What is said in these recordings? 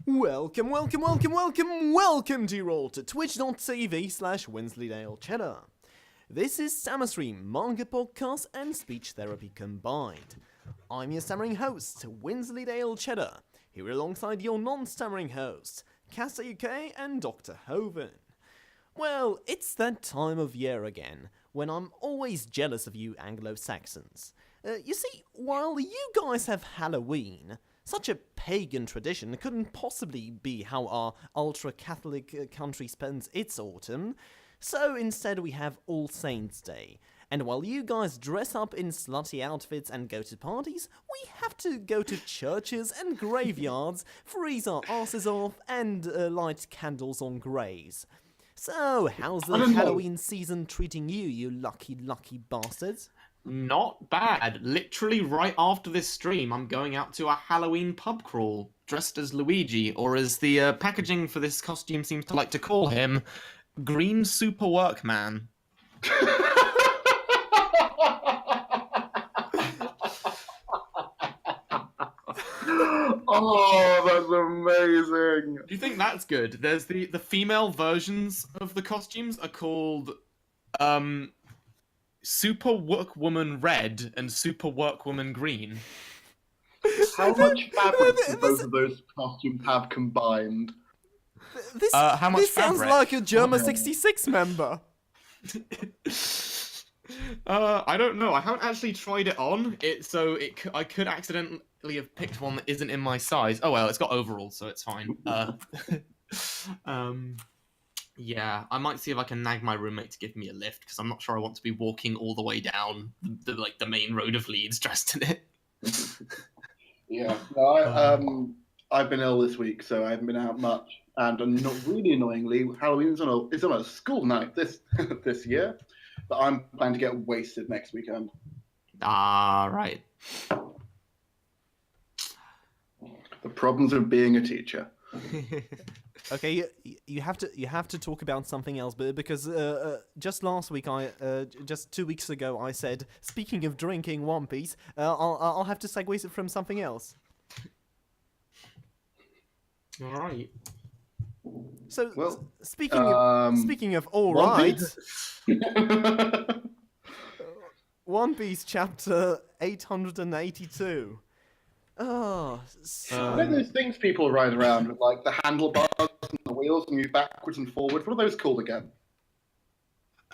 Welcome to you all to twitch.tv/Wensleydale Cheddar. This is Stammer Stream, manga podcast and speech therapy combined. I'm your stammering host, Wensleydale Cheddar, here alongside your non-stammering hosts, Kastor UK and Dr. Hovin. Well, it's that time of year again, when I'm always jealous of you Anglo-Saxons. You see, while you guys have Halloween, such a pagan tradition couldn't possibly be how our ultra-Catholic country spends its autumn, so instead we have All Saints' Day. And while you guys dress up in slutty outfits and go to parties, we have to go to churches and graveyards, freeze our asses off, and light candles on graves. So, how's the Halloween season treating you, you lucky bastards? Not bad. Literally right after this stream, I'm going out to a Halloween pub crawl, dressed as Luigi, or as the packaging for this costume seems to like to call him, Green Super Workman. Oh, that's amazing. Do you think that's good? There's the female versions of the costumes are called Super Workwoman Red and Super Workwoman Green. How much fabric do both of those costumes have combined? How much this sounds fabric? like a Germa 66 member. I don't know. I haven't actually tried it on. I could accidentally have picked one that isn't in my size. Oh well, it's got overalls, so it's fine. Yeah, I might see if I can nag my roommate to give me a lift because I'm not sure I want to be walking all the way down the main road of Leeds dressed in it. Yeah, no, I've been ill this week, so I haven't been out much. And not really annoyingly, Halloween is on a school night this year, but I'm planning to get wasted next weekend. Ah, right. The problems of being a teacher. Okay, you have to talk about something else, but because just last week just 2 weeks ago I said, speaking of drinking One Piece, I'll have to segue it from something else. All right. So Well, speaking of all One right, Piece? One Piece chapter 882. Oh, You know those things people ride around with, like the handlebars and the wheels and move backwards and forward? What are those called again?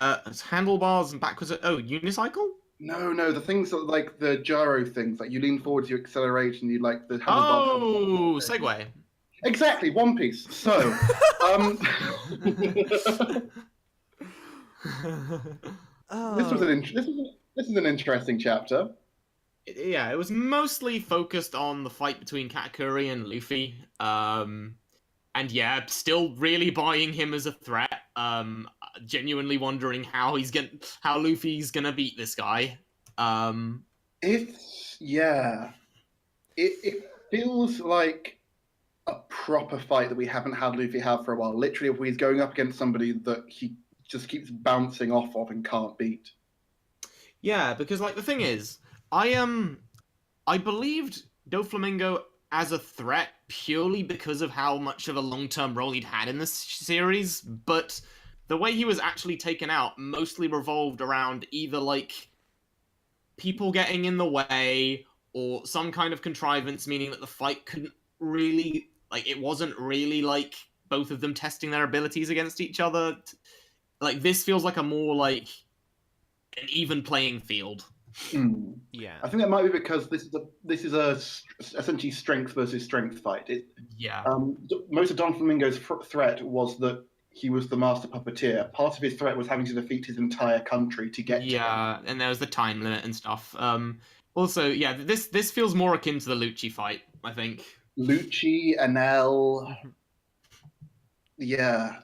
It's handlebars and backwards. Oh, unicycle? No, the things that like the gyro things, like you lean forwards, you accelerate, and you like the handlebars. Oh, Segway. Exactly, One Piece. So, this is an interesting chapter. Yeah, it was mostly focused on the fight between Katakuri and Luffy. And yeah, still really buying him as a threat. Genuinely wondering how Luffy's gonna beat this guy. It feels like a proper fight that we haven't had Luffy have for a while. Literally, if he's going up against somebody that he just keeps bouncing off of and can't beat. Yeah, because like the thing is, I believed Doflamingo as a threat purely because of how much of a long-term role he'd had in this series, but the way he was actually taken out mostly revolved around either like people getting in the way or some kind of contrivance, meaning that the fight couldn't really, like, it wasn't really like both of them testing their abilities against each other. Like, this feels like a more like an even playing field. Yeah, I think that might be because this is a essentially strength versus strength fight. Most of Don Flamingo's threat was that he was the master puppeteer. Part of his threat was having to defeat his entire country to get to him. And there was the time limit and stuff. Also, yeah, this feels more akin to the Lucci fight, I think. Lucci, Enel, yeah.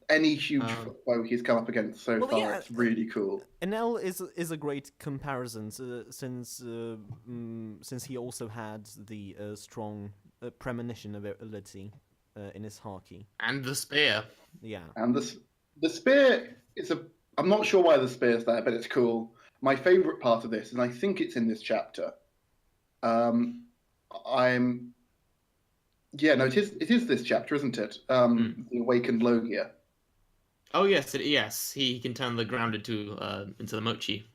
Any huge foe he's come up against so far, it's really cool. Enel is a great comparison since he also had the strong premonition ability in his haki. And the spear. Yeah. And the spear is I'm not sure why the spear's there, but it's cool. My favourite part of this, and I think it's in this chapter, Yeah, no, it is this chapter, isn't it? The Awakened Logia. Oh yes, yes. He can turn the ground into the mochi.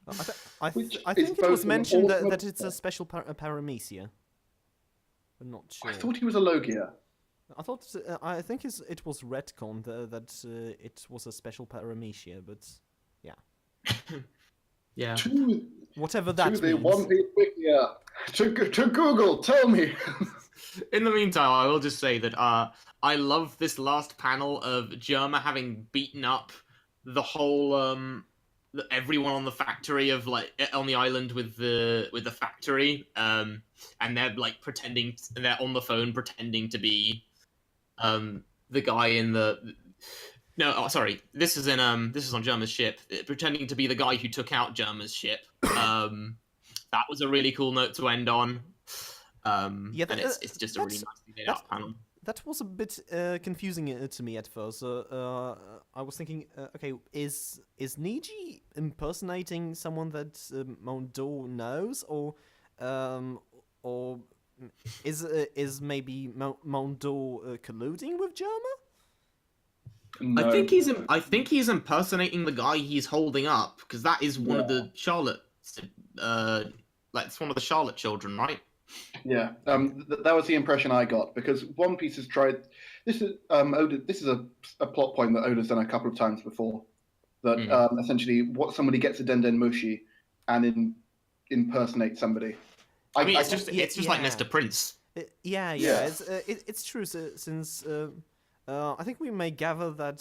I Which think is it was both an mentioned that, awesome- that it's a special paramecia. I'm not sure. I thought he was a Logia. I think it was retconned that it was a special paramecia, but yeah. Yeah. To Whatever that the means. One Piece Wikia. To Google, tell me. In the meantime, I will just say that I love this last panel of Germa having beaten up the whole everyone on the factory of like on the island with the factory, and they're like pretending they're on the phone pretending to be the guy in the. No, oh, sorry. This is on Germa's ship, pretending to be the guy who took out Germa's ship. That was a really cool note to end on. Yeah, and it's just a really nicely laid out panel. That was a bit confusing to me at first. I was thinking, okay, is Niji impersonating someone that Mondo knows, or is maybe Mondo colluding with Germa? No. I think he's impersonating the guy he's holding up, because that is one of the Charlotte, like it's one of the Charlotte children, right? Yeah, that was the impression I got, because One Piece has tried. This is Oda. This is a plot point that Oda's done a couple of times before. That essentially, somebody gets a Denden Mushi and impersonates somebody. I mean, it's just like Mr. Prince. Yeah. It's true. Since I think we may gather that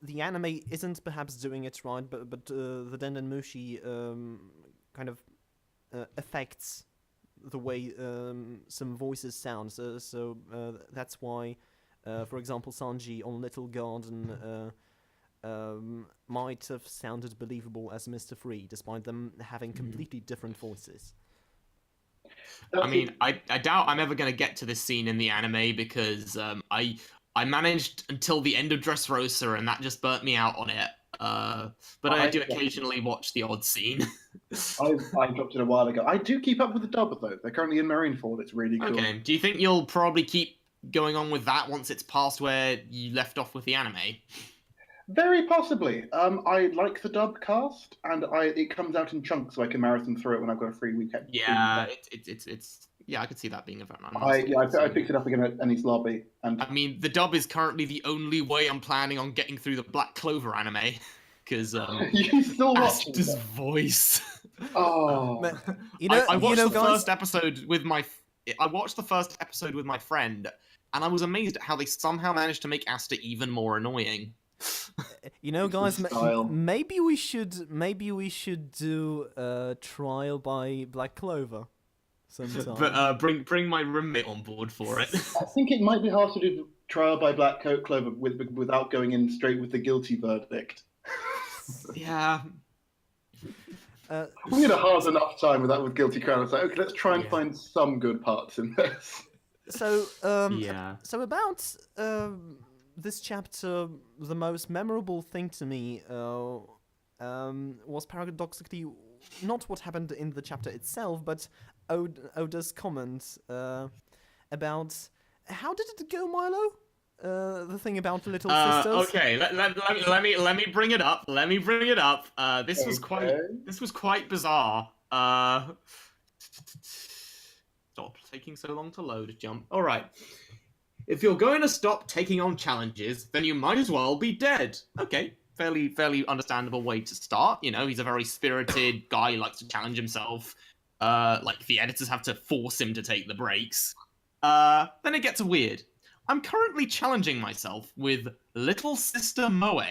the anime isn't perhaps doing it right, but the Denden Mushi kind of affects the way some voices sound. So that's why, for example, Sanji on Little Garden might have sounded believable as Mr. Free, despite them having completely different voices. I mean, I doubt I'm ever going to get to this scene in the anime, because I managed until the end of Dressrosa, and that just burnt me out on it. But I do occasionally watch the odd scene. I dropped it a while ago. I do keep up with the dub, though. They're currently in Marineford. It's really cool. Okay. Do you think you'll probably keep going on with that once it's past where you left off with the anime? Very possibly. I like the dub cast, and it comes out in chunks, so I can marathon through it when I've got a free weekend. Yeah, it's yeah, I could see that being a very nice. I picked it up again at Ennis Lobby, and I mean, the dub is currently the only way I'm planning on getting through the Black Clover anime, because you still watching Asta's voice. Oh, I watched the guys... first episode with my. I watched the first episode with my friend, and I was amazed at how they somehow managed to make Asta even more annoying. Guys, maybe we should do a trial by Black Clover sometime. But bring my roommate on board for it. I think it might be hard to do trial by Black Clover without going in straight with the guilty verdict. Yeah. We had a hard enough time with that with Guilty Crown. I was like, okay, let's try and find some good parts in this. So about this chapter, the most memorable thing to me was paradoxically not what happened in the chapter itself, but Oda's comment about how did it go, Milo? The thing about the little sisters. Okay, let me bring it up. This was quite bizarre. Stop taking so long to load. Jump. All right. If you're going to stop taking on challenges, then you might as well be dead. Okay, fairly understandable way to start. He's a very spirited guy. He likes to challenge himself. Like the editors have to force him to take the breaks. Then it gets weird. I'm currently challenging myself with Little Sister Moe.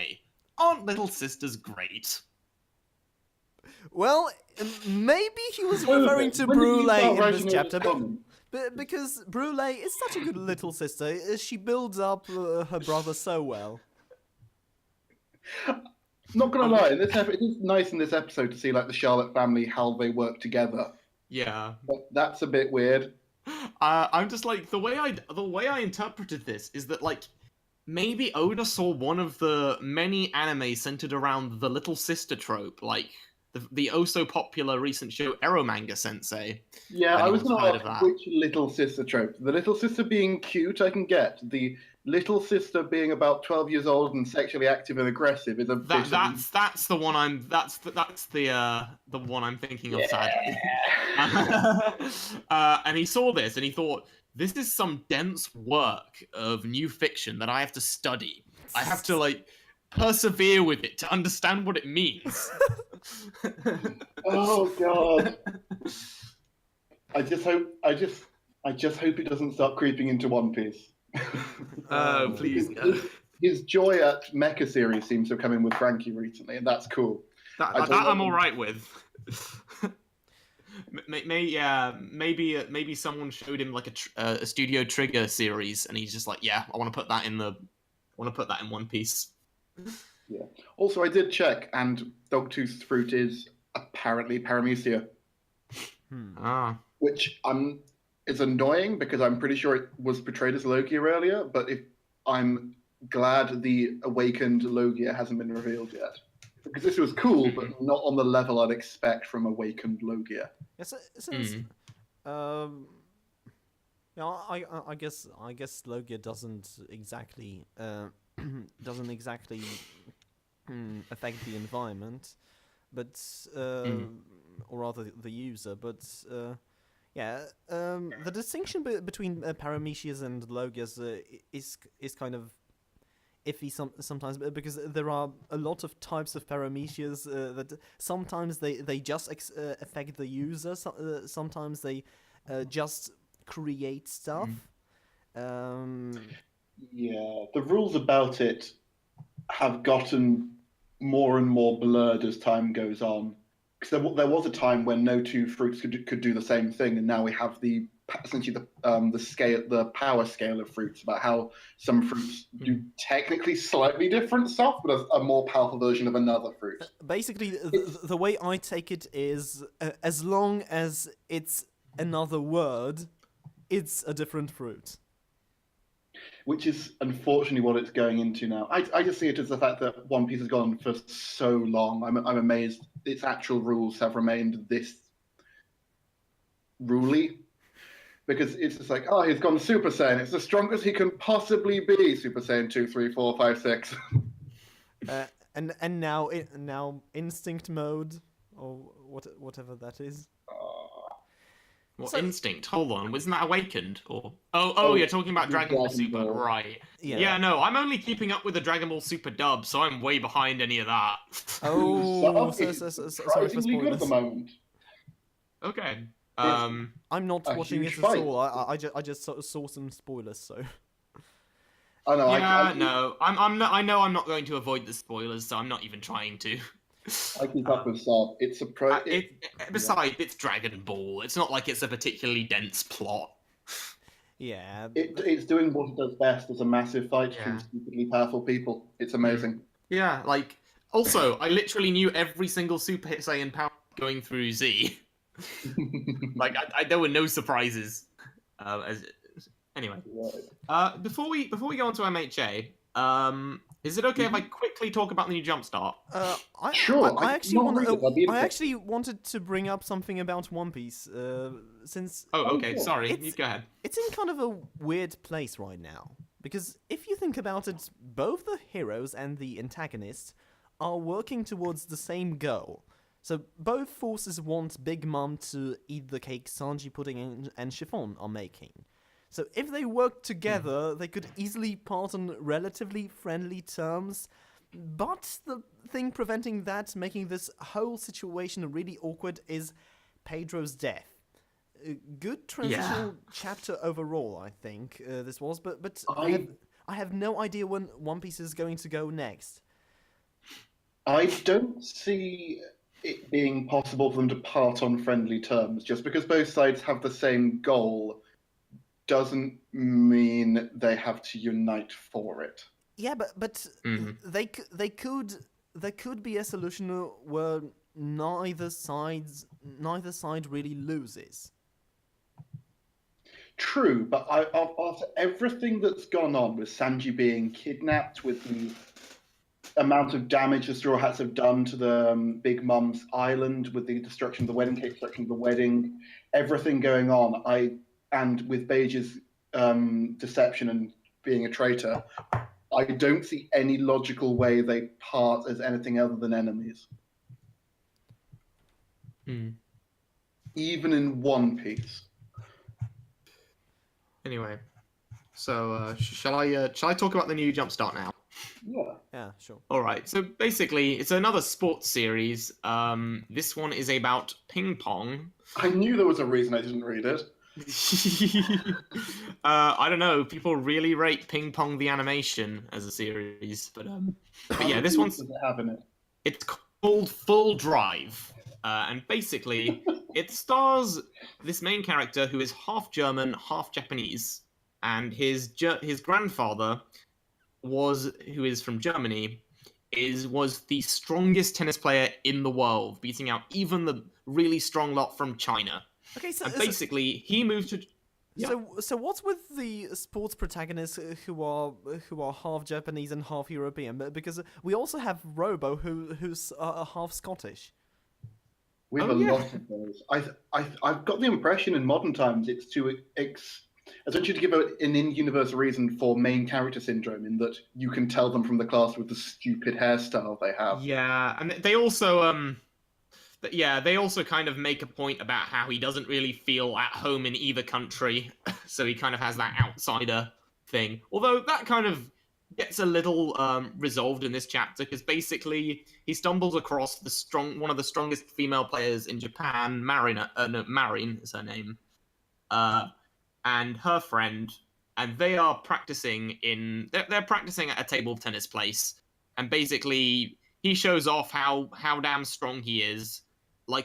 Aren't Little Sisters great? Well, maybe he was referring to Brule in this chapter, because Brule is such a good little sister. She builds up her brother so well. Not gonna lie, it is nice in this episode to see like the Charlotte family, how they work together. Yeah, but that's a bit weird. I'm just like the way I interpreted this is that like maybe Oda saw one of the many anime centered around the little sister trope, like the oh so popular recent show Eromanga Sensei. Yeah, I was Anyone's going heard to of ask that? which little sister trope. The little sister being cute, I can get. The little sister being about 12 years old and sexually active and aggressive is a bit. That's the one that's the one I'm thinking of, sadly. And he saw this and he thought, this is some dense work of new fiction that I have to study. I have to like persevere with it to understand what it means. Oh God! I just hope it doesn't start creeping into One Piece. Oh, please no. His joy at Mecha series seems to have come in with Frankie recently, and that's cool. That I'm all right with. Maybe someone showed him like a Studio Trigger series, and he's just like, yeah, I want to put that in One Piece. Yeah. Also, I did check, and Dogtooth Fruit is apparently Paramecia, which is annoying because I'm pretty sure it was portrayed as Logia earlier. But I'm glad the awakened Logia hasn't been revealed yet, because this was cool, but not on the level I'd expect from awakened Logia. Yes, I guess Logia doesn't exactly affect the environment, but or rather the user. But the distinction between Paramecias and Logias is kind of iffy sometimes, because there are a lot of types of Paramecias that sometimes they just affect the user, sometimes they just create stuff. Yeah, the rules about it have gotten more and more blurred as time goes on. Because there was a time when no two fruits could do the same thing, and now we have essentially the power scale of fruits, about how some fruits do technically slightly different stuff, but a more powerful version of another fruit. Basically, the way I take it is, as long as it's another word, it's a different fruit. Which is unfortunately what it's going into now. I just see it as the fact that One Piece has gone for so long. I'm amazed its actual rules have remained this ruly. Because it's just like, oh, he's gone Super Saiyan. It's the strongest he can possibly be. Super Saiyan 2, 3, 4, 5, 6. And now instinct mode, or whatever that is. What, instinct? Hold on, wasn't that awakened? Or oh, you're talking about Dragon Ball Super, right? Yeah, no, I'm only keeping up with the Dragon Ball Super dub, so I'm way behind any of that. Oh, sorry for surprisingly good at the spoilers. moment. Okay. I'm not watching it at all. I just saw some spoilers, so. I know. No, I know I'm not going to avoid the spoilers, so I'm not even trying to. I keep up with Saab. It's besides, it's Dragon Ball. It's not like it's a particularly dense plot. Yeah. It's doing what it does best as a massive fight between stupidly powerful people. It's amazing. Yeah, like, also, I literally knew every single Super Saiyan power going through Z. Like, there were no surprises. Anyway, before we go on to MHA, is it okay if I quickly talk about the new Jumpstart? Sure. I actually wanted to bring up something about One Piece, since. Oh, okay. Sorry. You go ahead. It's in kind of a weird place right now, because if you think about it, both the heroes and the antagonists are working towards the same goal. So both forces want Big Mom to eat the cake Sanji Pudding and Chiffon are making. So if they worked together, they could easily part on relatively friendly terms. But the thing preventing that, making this whole situation really awkward, is Pedro's death. A good transitional chapter overall, I think, this was. But I have no idea when One Piece is going to go next. I don't see it being possible for them to part on friendly terms. Just because both sides have the same goal doesn't mean they have to unite for it. Yeah, but they could be a solution where neither side really loses. True, but after everything that's gone on with Sanji being kidnapped, with the amount of damage the Straw Hats have done to the Big Mum's island with the destruction of the wedding cake, destruction of the wedding, everything going on, and with Beige's deception and being a traitor, I don't see any logical way they part as anything other than enemies. Even in One Piece. Anyway, so shall I talk about the new Jumpstart now? Yeah, sure. All right. So basically, it's another sports series. This one is about ping pong. I knew there was a reason I didn't read it. I don't know. People really rate Ping Pong the animation as a series, but yeah, this one's. Does it have in it? It's called Full Drive, and basically, it stars this main character who is half German, half Japanese, and his grandfather who is from Germany, was the strongest tennis player in the world, beating out even the really strong lot from China. Okay, so And basically, he moved to. Yeah. So what's with the sports protagonists who are half Japanese and half European? Because we also have Robo, who's half Scottish. We have a lot of those. I've got the impression in modern times it's to essentially to give an in-universe reason for main character syndrome, in that you can tell them from the class with the stupid hairstyle they have. Yeah, and they also they also kind of make a point about how he doesn't really feel at home in either country, so he kind of has that outsider thing. Although that kind of gets a little resolved in this chapter, because basically he stumbles across one of the strongest female players in Japan, Marin is her name, and her friend, and they are practicing they're practicing at a table tennis place, and basically he shows off how damn strong he is.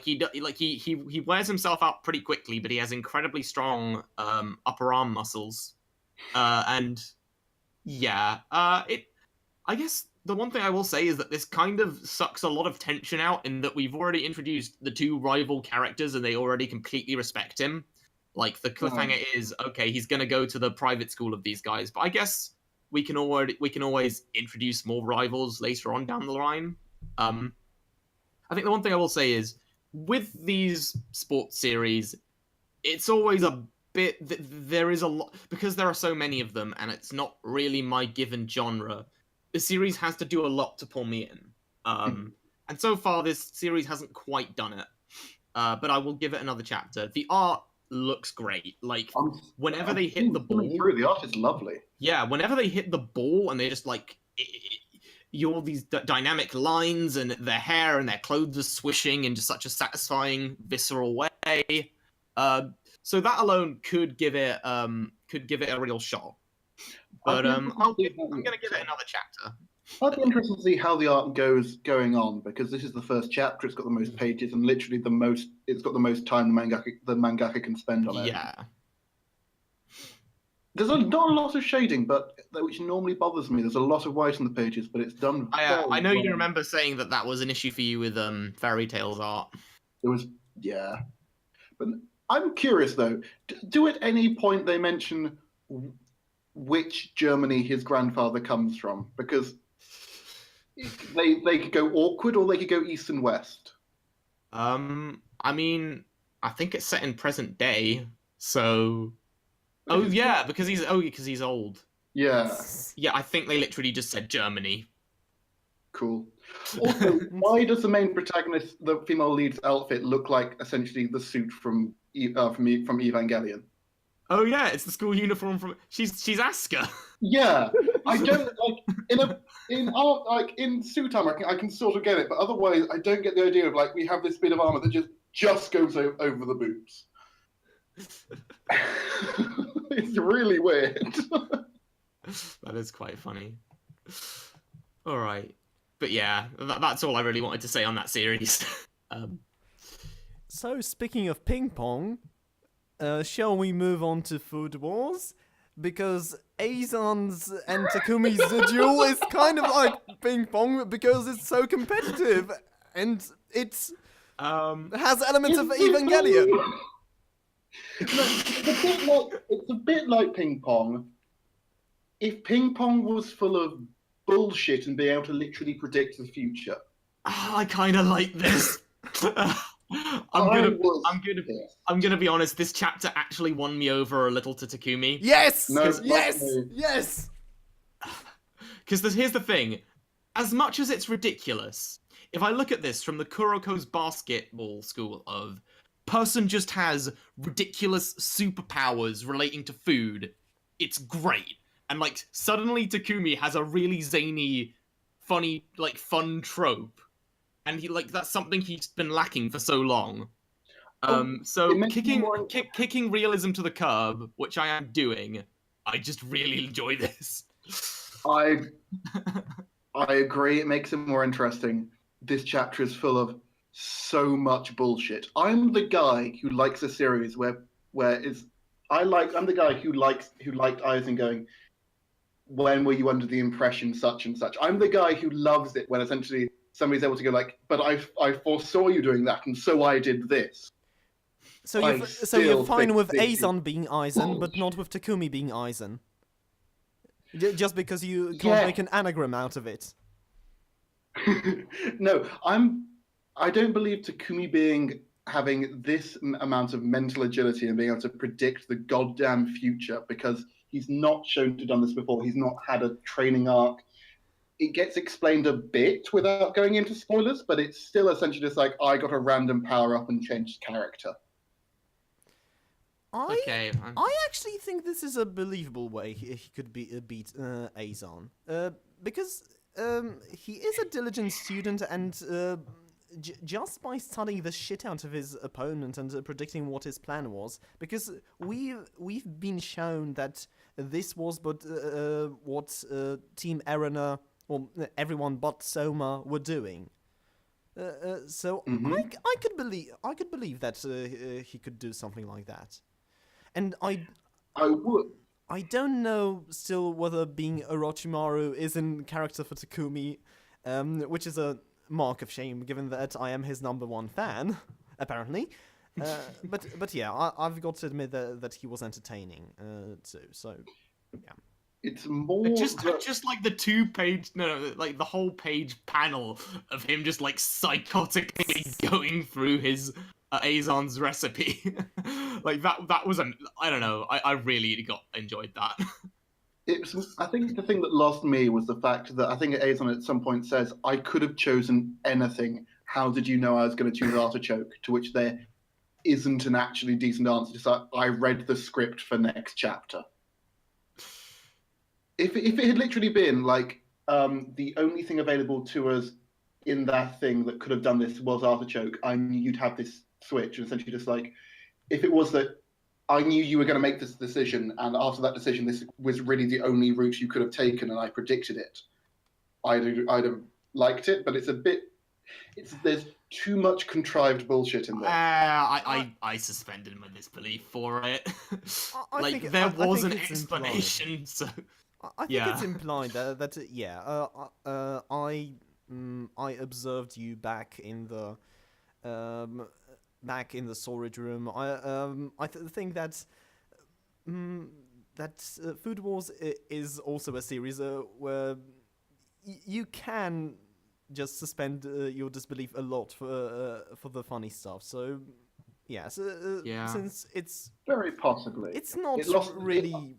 He wears himself out pretty quickly, but he has incredibly strong upper arm muscles, and yeah, I guess the one thing I will say is that this kind of sucks a lot of tension out, in that we've already introduced the two rival characters and they already completely respect him. Like, the cliffhanger is, okay, he's gonna go to the private school of these guys, but I guess we can always introduce more rivals later on down the line. I think the one thing I will say is, with these sports series, it's always a bit, there is a lot, because there are so many of them and it's not really my given genre, the series has to do a lot to pull me in. And so far this series hasn't quite done it, but I will give it another chapter. The art looks great. Like, whenever they hit the ball, the art is lovely. Yeah, whenever they hit the ball and they just like all these dynamic lines, and their hair and their clothes are swishing in just such a satisfying, visceral way. So that alone could give it a real shot. But I'm gonna give it another chapter. I'd be interested to see how the art going on, because this is the first chapter. It's got the most pages and literally it's got the most time the mangaka can spend on it. Yeah. There's not a lot of shading, which normally bothers me. There's a lot of white on the pages, but it's done. I know you remember saying that was an issue for you with Fairy Tail's art. It was, yeah. But I'm curious though. Do at any point they mention which Germany his grandfather comes from? Because they could go awkward, or they could go east and west. I mean, I think it's set in present day, so. Oh yeah, because he's old. Yeah. Yeah, I think they literally just said Germany. Cool. Also, why does the main protagonist, the female lead's outfit, look like essentially the suit from Evangelion? Oh yeah, it's the school uniform from. She's Asuka. Yeah, I don't in suit armor. I can sort of get it, but otherwise, I don't get the idea of we have this bit of armor that just goes over the boobs. It's really weird. That is quite funny. All right, but yeah, that's all I really wanted to say on that series. So, speaking of ping pong, shall we move on to Food Wars? Because Youzan's and Takumi's duel is kind of like ping pong, because it's so competitive and it's has elements of Evangelion. It's a bit like ping pong. If ping pong was full of bullshit and being able to literally predict the future. I kind of like this. I'm gonna be honest. This chapter actually won me over a little to Takumi. Yes! No, yes! no. Yes! Because here's the thing. As much as it's ridiculous, if I look at this from the Kuroko's basketball school of person just has ridiculous superpowers relating to food, it's great. And like suddenly Takumi has a really zany, funny, like fun trope. And he like that's something he's been lacking for so long. So kicking realism to the curb, which I am doing, I just really enjoy this. I agree. It makes it more interesting. This chapter is full of so much bullshit. I'm the guy who likes a series I'm the guy who liked Aizen going, when were you under the impression such and such? I'm the guy who loves it when essentially somebody's able to go like, but I foresaw you doing that, and so I did this. So you're fine with Aizen being Aizen, but not with Takumi being Aizen? Just because you can't make an anagram out of it. No, I don't believe Takumi having this amount of mental agility and being able to predict the goddamn future, because he's not shown to have done this before. He's not had a training arc. It gets explained a bit without going into spoilers, but it's still essentially just like, I got a random power up and changed character. I actually think this is a believable way he could beat Aizen. Because he is a diligent student, and just by studying the shit out of his opponent and predicting what his plan was, because we've been shown that this was but what Team Erina, or everyone but Soma, were doing. So I could believe that he could do something like that. And I would. I don't know still whether being Orochimaru is in character for Takumi, which is a mark of shame given that I am his #1 fan, apparently. But yeah, I've got to admit that he was entertaining too. So yeah. It's more just like the 2-page like the whole page panel of him just like psychotically going through his Aizen's recipe. Like that was I don't know, I really enjoyed that. I think the thing that lost me was the fact that I think Aizen at some point says, I could have chosen anything. How did you know I was going to choose artichoke? To which there isn't an actually decent answer. Just like, I read the script for next chapter. If it had literally been like the only thing available to us in that thing that could have done this was artichoke, I knew you'd have this switch. And essentially just like, if it was that I knew you were going to make this decision, and after that decision, this was really the only route you could have taken, and I predicted it, I'd have liked it, but there's too much contrived bullshit in there. I suspended my disbelief for it. There was an explanation, so... I think it's implied that I observed you back in the storage room. I think that Food Wars is also a series where you can just suspend your disbelief a lot for the funny stuff. So yeah, since it's very possibly, it's not really.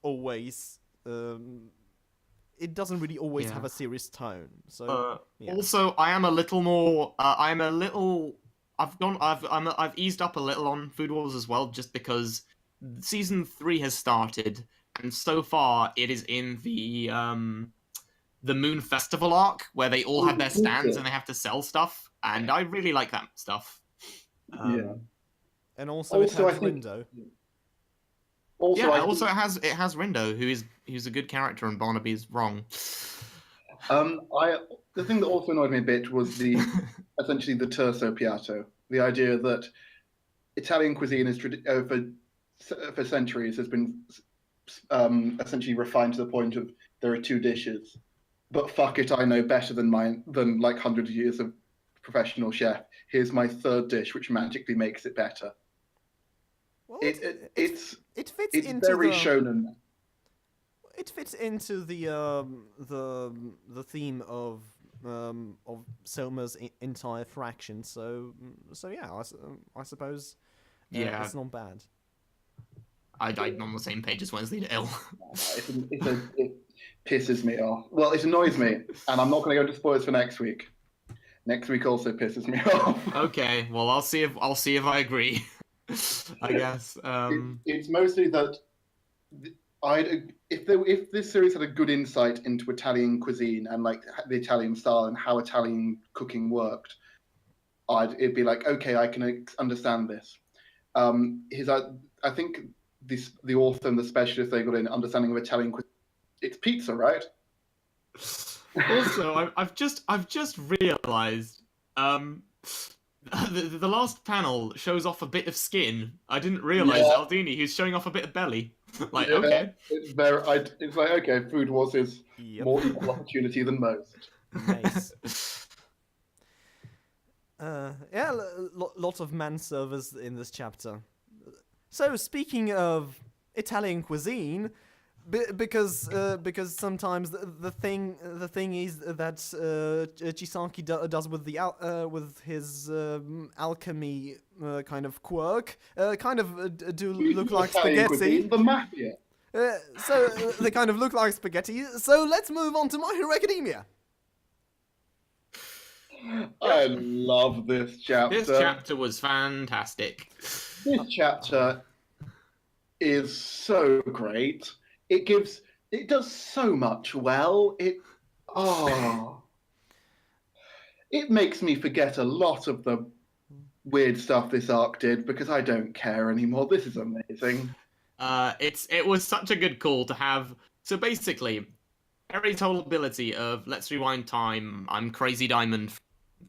Always it doesn't really always have a serious tone. So also I am a little more I've eased up a little on Food Wars as well, just because season 3 has started, and so far it is in the Moon Festival arc where they all have their stands and they have to sell stuff, and I really like that stuff. And also it has Rindo. It has Rindo, who's a good character, and Barnaby's wrong. The thing that also annoyed me a bit was essentially the terzo piatto. The idea that Italian cuisine is for centuries has been essentially refined to the point of there are 2 dishes, but fuck it, I know better than like hundreds of years of professional chef. Here's my 3rd dish, which magically makes it better. Well, it fits into very shonen. it fits into the theme of Soma's entire fraction. So yeah, I suppose Yeah, it's not bad. I'm on the same page as Wensleydale. It pisses me off. Well, it annoys me, and I'm not going to go into spoilers for next week. Next week also pisses me off. Okay, well I'll see if I agree. I guess. It's mostly that if this series had a good insight into Italian cuisine and like the Italian style and how Italian cooking worked, it'd be like, okay, I can understand this. I think the author and the specialist they got in understanding of Italian cuisine. It's pizza, right? Also, I've just realised the last panel shows off a bit of skin. I didn't realise Aldini, who's showing off a bit of belly. Like, yeah, okay. It's like, okay, food was his more equal opportunity than most. Nice. Yeah, lots of man-servers in this chapter. So, speaking of Italian cuisine, because sometimes the thing is that Chisaki does with his alchemy kind of quirk do look like Italian spaghetti. cuisine, the mafia. So they kind of look like spaghetti. So let's move on to My Hero Academia. I love this chapter. This chapter was fantastic. This chapter is so great. It does so much well. It makes me forget a lot of the weird stuff this arc did because I don't care anymore. This is amazing. It was such a good call to have. So basically, Harry's whole ability of let's rewind time, I'm crazy diamond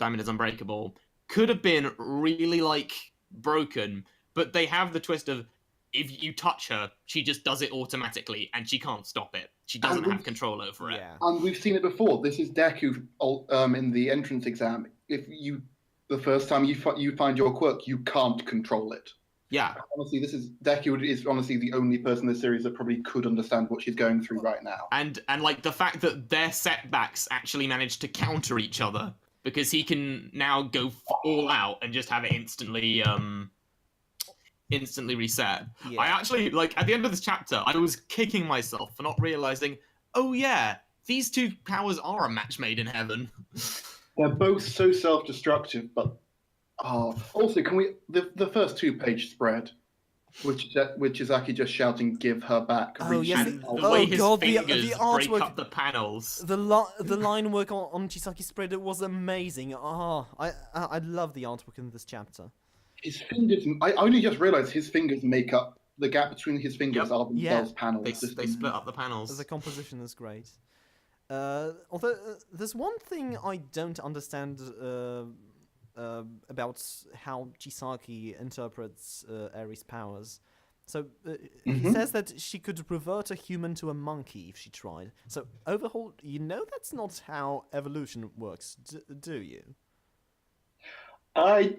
is unbreakable, could have been really like broken, but they have the twist of if you touch her, she just does it automatically and she can't stop it. She doesn't have control over it. And we've seen it before. This is Deku in the entrance exam. The first time you find your quirk, you can't control it. Yeah. Honestly, Deku is honestly the only person in the series that probably could understand what she's going through right now. And like the fact that their setbacks actually manage to counter each other because he can now go all out and just have it instantly reset. Yeah. I actually, like, at the end of this chapter, I was kicking myself for not realizing, oh yeah, these two powers are a match made in heaven. They're both so self-destructive, but also, can we the first 2-page spread, which is Aki just shouting, "Give her back!" Oh yes, the way his fingers the artwork, break up the panels. The line work on Chisaki's spread, it was amazing. I love the artwork in this chapter. His fingers. I only just realized his fingers make up the gap between his fingers are themselves panels. They split up the panels. The composition is great. Although there's one thing I don't understand about how Chisaki interprets Aries' powers. So he says that she could revert a human to a monkey if she tried. So overhaul, that's not how evolution works, do you? I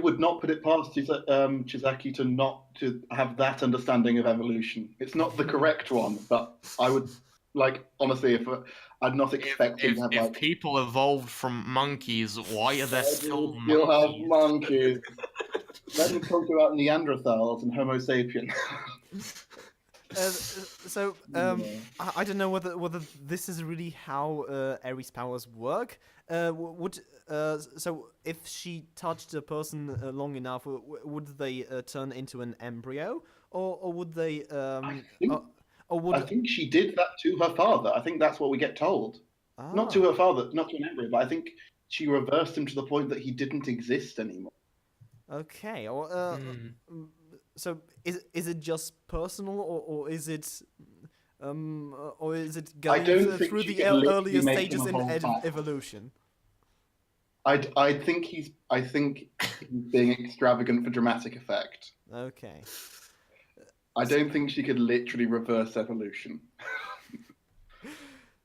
would not put it past Chisaki to have that understanding of evolution. It's not the correct one, but I would honestly, if I'd not expect him to have if people evolved from monkeys, why are there still monkeys? You'll have monkeys. Let me talk about Neanderthals and Homo sapien. I don't know whether this is really how Aries' powers work. So if she touched a person long enough, would they turn into an embryo, or would they? I think she did that to her father. I think that's what we get told. Not to her father, not to an embryo, but I think she reversed him to the point that he didn't exist anymore. Okay. So is it just personal, or is it going through the earlier stages in evolution? I think he's being extravagant for dramatic effect. Okay. I don't think she could literally reverse evolution.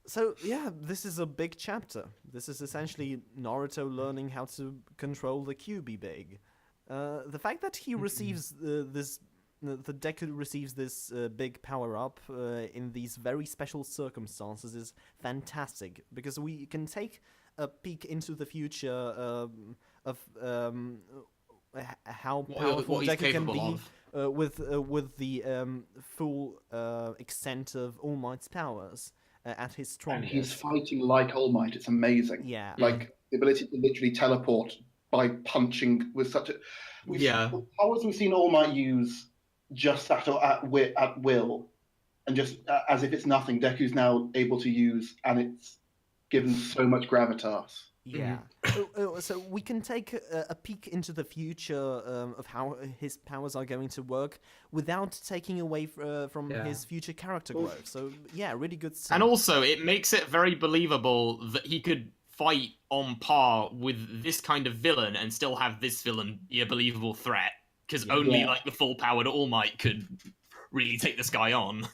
So, yeah, this is a big chapter. This is essentially Naruto learning how to control the QB big. The fact that he receives this the Deku receives this big power up in these very special circumstances is fantastic, because we can take a peek into the future of how powerful what he's Deku can capable be with the full extent of All Might's powers at his And strongest. he's fighting like All Might. It's amazing. Yeah. Like the ability to literally teleport by punching with such a. The powers we've seen All Might use just at will, and just as if it's nothing, Deku's now able to use, and it's given so much gravitas. Yeah. So we can take a peek into the future of how his powers are going to work without taking away from his future character growth. So yeah, really good stuff. And also, it makes it very believable that he could fight on par with this kind of villain and still have this villain be a believable threat, because only like the full powered All Might could really take this guy on.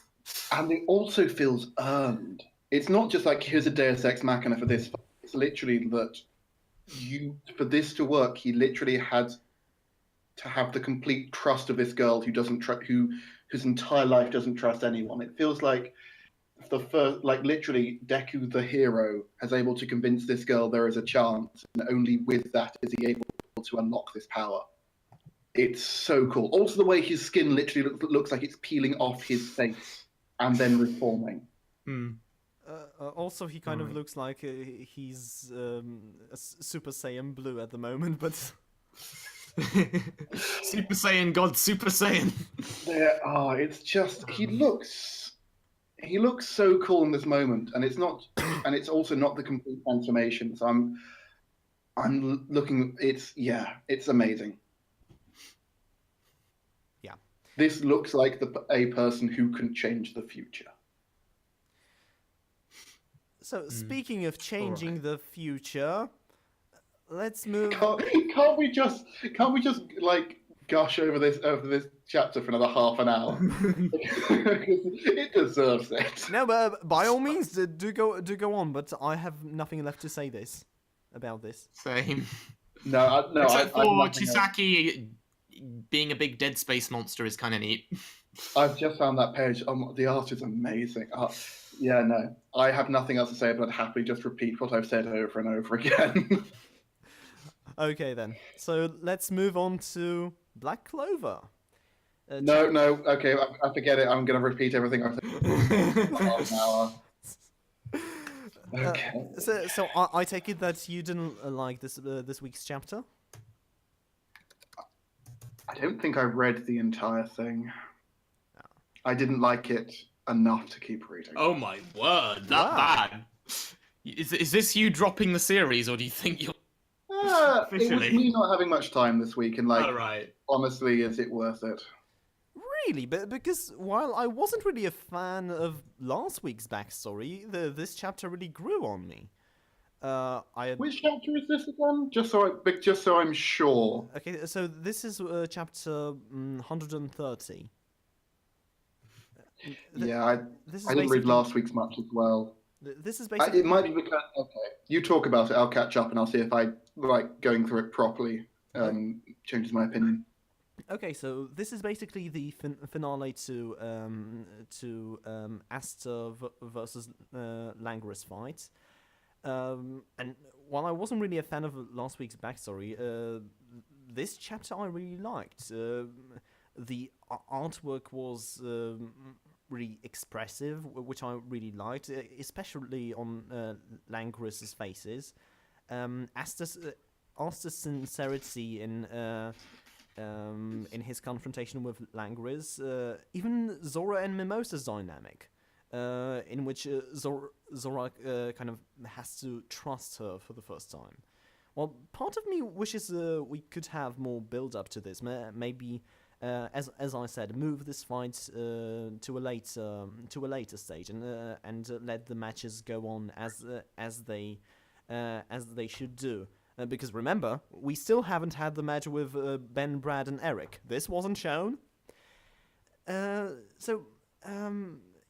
And it also feels earned. It's not just like, here's a Deus Ex Machina for this. It's literally that for this to work, he literally had to have the complete trust of this girl who doesn't whose entire life doesn't trust anyone. It feels like the first, like literally, Deku the hero has able to convince this girl there is a chance, and only with that is he able to unlock this power. It's so cool. Also, the way his skin literally looks like it's peeling off his face and then reforming. Also, he kind of looks like he's a Super Saiyan Blue at the moment, but Super Saiyan God, Super Saiyan. It's just he looks so cool in this moment, and it's not, and it's also not the complete transformation. So I'm looking. It's amazing. Yeah, this looks like a person who can change the future. So, speaking of changing the future, let's move. Can't we just like gush over this chapter for another half an hour? It deserves it. No, but by all means, do go on. But I have nothing left to say about this. Same. No. Except for Chisaki being a big dead space monster is kind of neat. I've just found that page. The art is amazing. Yeah, no, I have nothing else to say, but I'd happily just repeat what I've said over and over again. Okay, then. So let's move on to Black Clover. No, okay, I forget it. I'm going to repeat everything I've said for half an hour. Okay. So I take it that you didn't like this week's chapter? I don't think I read the entire thing. I didn't like it enough to keep reading. Oh my word, bad. Is this you dropping the series, or do you think you're It was me not having much time this week, and honestly, is it worth it? Really? But because while I wasn't really a fan of last week's backstory, this chapter really grew on me. Which chapter is this again? Just so I'm sure. Okay, so this is chapter 130. I didn't read last week's much as well. This is basically. It might be because you talk about it. I'll catch up and I'll see if I going through it properly changes my opinion. Okay, so this is basically the finale to Asta versus Langris fight. And while I wasn't really a fan of last week's backstory, this chapter I really liked. The artwork was really expressive, which I really liked, especially on Langris's faces. Asta's sincerity in his confrontation with Langris, even Zora and Mimosa's dynamic, in which Zora kind of has to trust her for the first time. Well, part of me wishes we could have more build-up to this. Maybe, as I said, move this fight to a later stage, and let the matches go on as they should do. Because remember, we still haven't had the match with Ben, Brad, and Eric. This wasn't shown.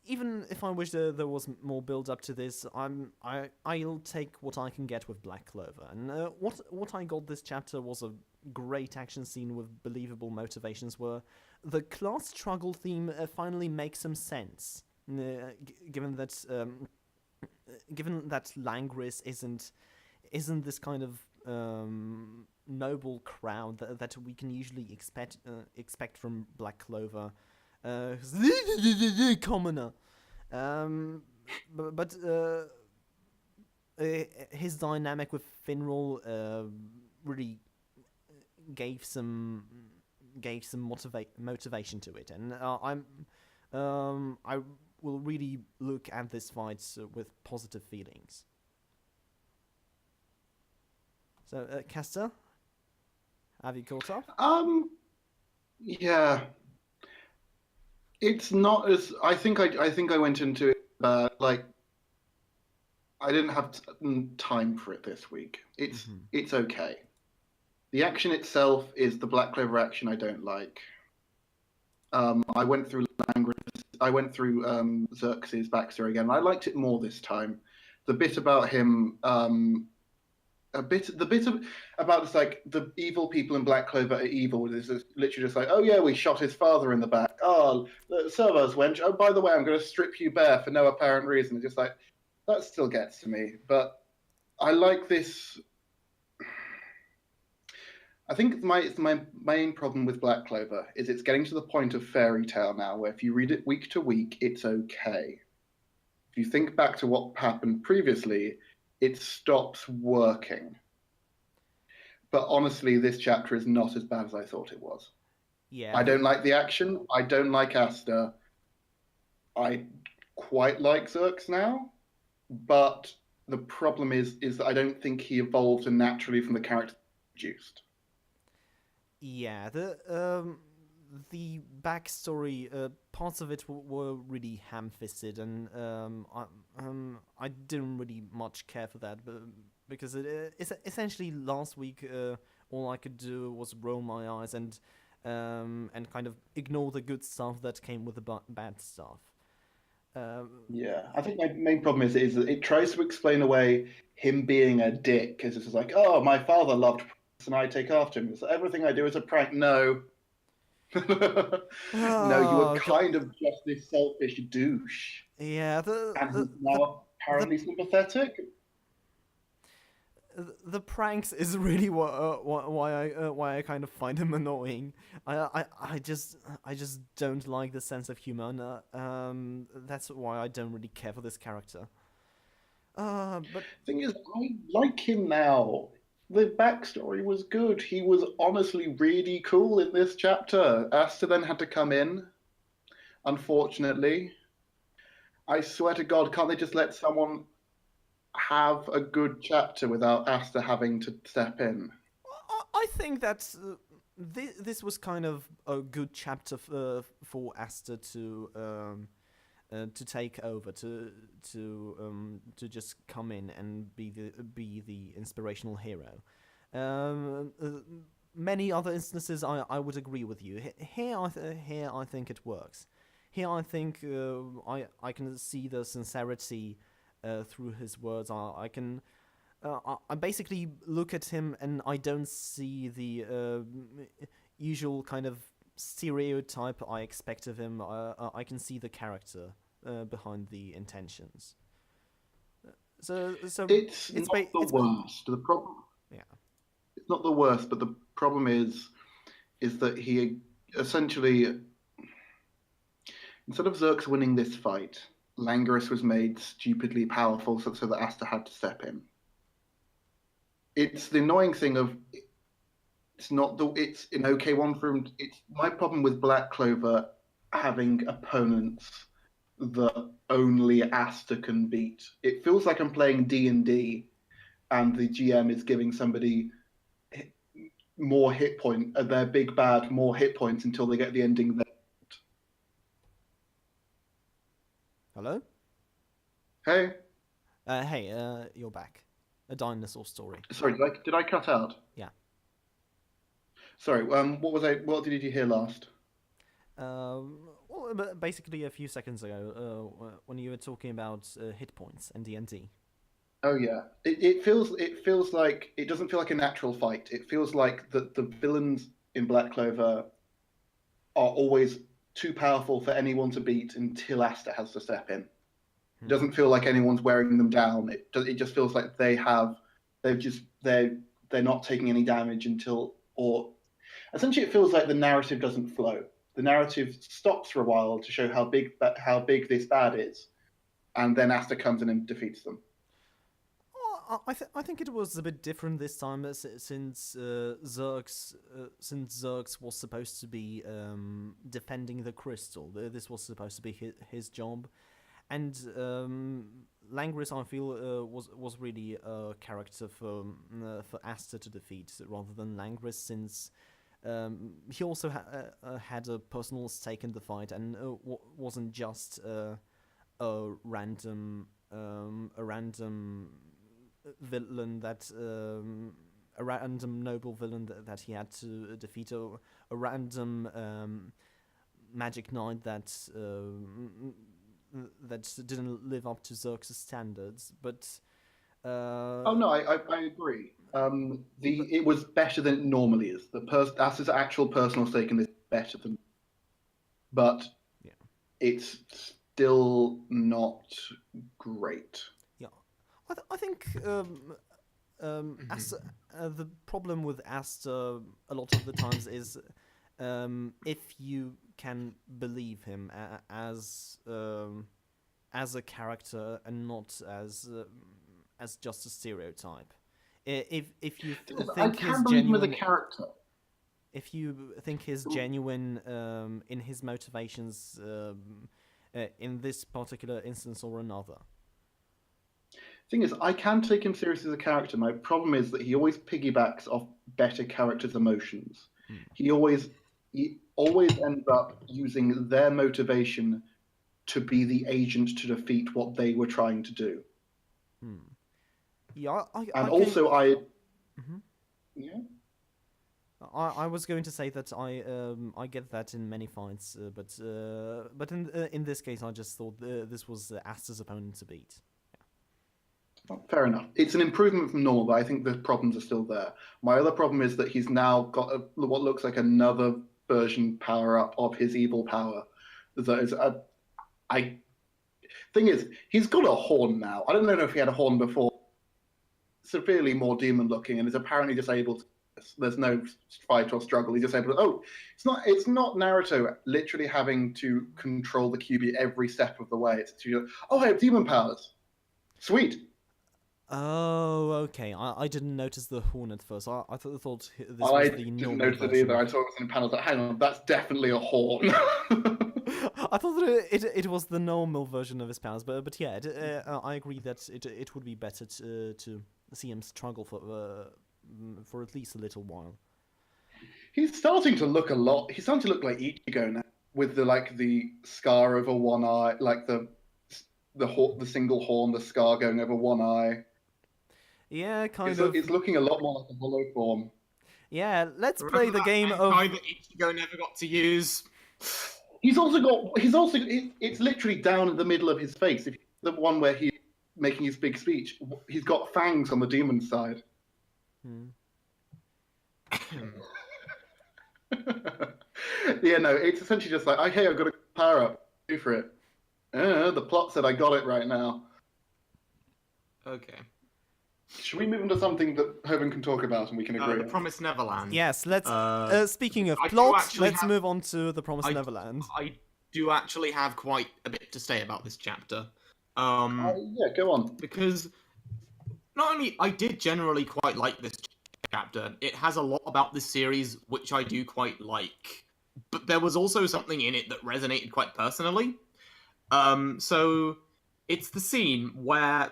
Even if I wish there was more build up to this, I'll take what I can get with Black Clover. And what I got this chapter was a great action scene with believable motivations, where the class struggle theme finally makes some sense, given that Langris isn't this kind of noble crowd that we can usually expect from Black Clover, commoner. But his dynamic with Finral really gave some motivation to it, and I will really look at this fight with positive feelings. So, Kastor, have you caught up? Yeah. It's not as I think I went into it like I didn't have time for it this week. It's okay. The action itself is the Black Clover action I don't like. I went through Xerxes' backstory again. I liked it more this time. The bit about him, about it's like the evil people in Black Clover are evil. Is literally just like, oh yeah, we shot his father in the back. Oh, serve us, wench. Oh, by the way, I'm going to strip you bare for no apparent reason. It's just like that still gets to me. But I like this. I think my main problem with Black Clover is it's getting to the point of fairy tale now, where if you read it week to week, it's okay. If you think back to what happened previously, it stops working. But honestly, this chapter is not as bad as I thought it was. Yeah. I don't like the action. I don't like Asta. I quite like Xerx now, but the problem is that I don't think he evolved naturally from the character produced. Yeah, the backstory, parts of it were really ham-fisted, and I didn't really much care for that, because essentially last week all I could do was roll my eyes and kind of ignore the good stuff that came with the bad stuff. Yeah, I think my main problem is that it tries to explain away him being a dick, because it's just like, oh, my father loved and I take after him. So everything I do is a prank. No. No, you were kind of just this selfish douche. Yeah, and he's now apparently sympathetic. The pranks is really why I kind of find him annoying. I just don't like the sense of humor. That's why I don't really care for this character. But thing is, I like him now. The backstory was good. He was honestly really cool in this chapter. Asta then had to come in, unfortunately. I swear to God, can't they just let someone have a good chapter without Asta having to step in? I think that this was kind of a good chapter for Asta to take over, to just come in and be the inspirational hero. Many other instances, I would agree with you. Here I think it works. Here I think I can see the sincerity through his words. I can. I basically look at him and I don't see the usual kind of stereotype I expect of him. I can see the character behind the intentions. So it's not the worst. The problem. Yeah. It's not the worst, but the problem is that he essentially, instead of Xerx winning this fight, Langris was made stupidly powerful so that Asta had to step in. It's the annoying thing of it's an okay one for him. It's my problem with Black Clover having opponents that only Asta can beat. It feels like I'm playing D&D and the GM is giving somebody more hit point, their big bad more hit points until they get the ending there. Hello? Hey? Hey, you're back. A dinosaur story. Sorry, did I cut out? Yeah. Sorry, what did you hear last? Well, basically a few seconds ago, when you were talking about hit points and D&D. Oh yeah, it feels like it doesn't feel like a natural fight. It feels like the villains in Black Clover are always too powerful for anyone to beat until Asta has to step in. It doesn't feel like anyone's wearing them down. It just feels like they're not taking any damage until, or essentially it feels like the narrative doesn't flow. The narrative stops for a while to show how big this bad is, and then Asta comes in and defeats them. I think it was a bit different this time since Zerx was supposed to be defending the crystal. This was supposed to be his job, and Langris, I feel, was really a character for Asta to defeat rather than Langris, since he also had a personal stake in the fight and wasn't just a random villain that a random noble villain that he had to defeat, a random magic knight that didn't live up to Zerx's standards, but oh no, I agree. It was better than it normally is. Asta's actual personal stake in this is better than, but yeah, it's still not great. I think Asta, the problem with Asta a lot of the times is if you can believe him as a character and not as just a stereotype. If you think he's genuine as a character, if you think he's genuine in his motivations in this particular instance or another. Thing is, I can take him seriously as a character. My problem is that he always piggybacks off better characters' emotions. He always ends up using their motivation to be the agent to defeat what they were trying to do. Yeah, yeah. I was going to say that I get that in many fights, but in this case, I just thought this was Asta's opponent to beat. Fair enough. It's an improvement from normal, but I think the problems are still there. My other problem is that he's now got what looks like another version power-up of his evil power. Thing is, he's got a horn now. I don't know if he had a horn before. Severely more demon-looking, and is apparently just able to. There's no fight or struggle. He's just able to. Oh, it's not Naruto literally having to control the QB every step of the way. It's I have demon powers. Sweet. Oh, okay. I didn't notice the horn at first. I thought this was the normal I didn't notice it either. I saw it was in panels. Hang on, that's definitely a horn. I thought that it was the normal version of his powers, but yeah, I agree that it would be better to see him struggle for at least a little while. He's starting to look He's starting to look like Ichigo now, with the scar over one eye, like the single horn, the scar going over one eye. Yeah, kind of. It's looking a lot more like a hollow form. Yeah, let's play the game of. That Ichigo never got to use. It's literally down in the middle of his face. If the one where he's making his big speech, he's got fangs on the demon side. Yeah, no, it's essentially just like, hey, I've got a power up. Do for it. The plot said I got it right now. Okay. Should we move on to something that Hovin can talk about and we can agree The on? Promised Neverland. Yes, let's. Speaking of I plot, let's move on to the Promised Neverland. I do actually have quite a bit to say about this chapter. Yeah, go on. Because not only I did generally quite like this chapter, it has a lot about this series which I do quite like, but there was also something in it that resonated quite personally. So it's the scene where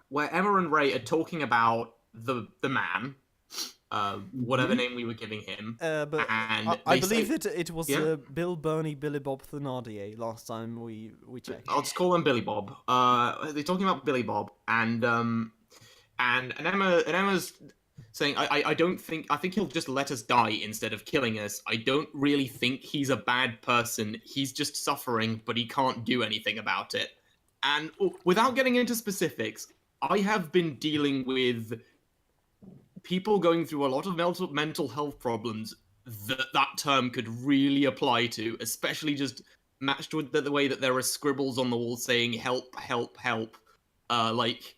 where Emma and Ray are talking about the man, whatever name we were giving him. But and I believe that it was Bill Burney, Billy Bob Thenardier last time we checked. I'll just call him Billy Bob. They're talking about Billy Bob, and Emma's saying, I think he'll just let us die instead of killing us. I don't really think he's a bad person. He's just suffering, but he can't do anything about it. And without getting into specifics, I have been dealing with people going through a lot of mental health problems that term could really apply to, especially just matched with the way that there are scribbles on the wall saying "help, help, help." Like,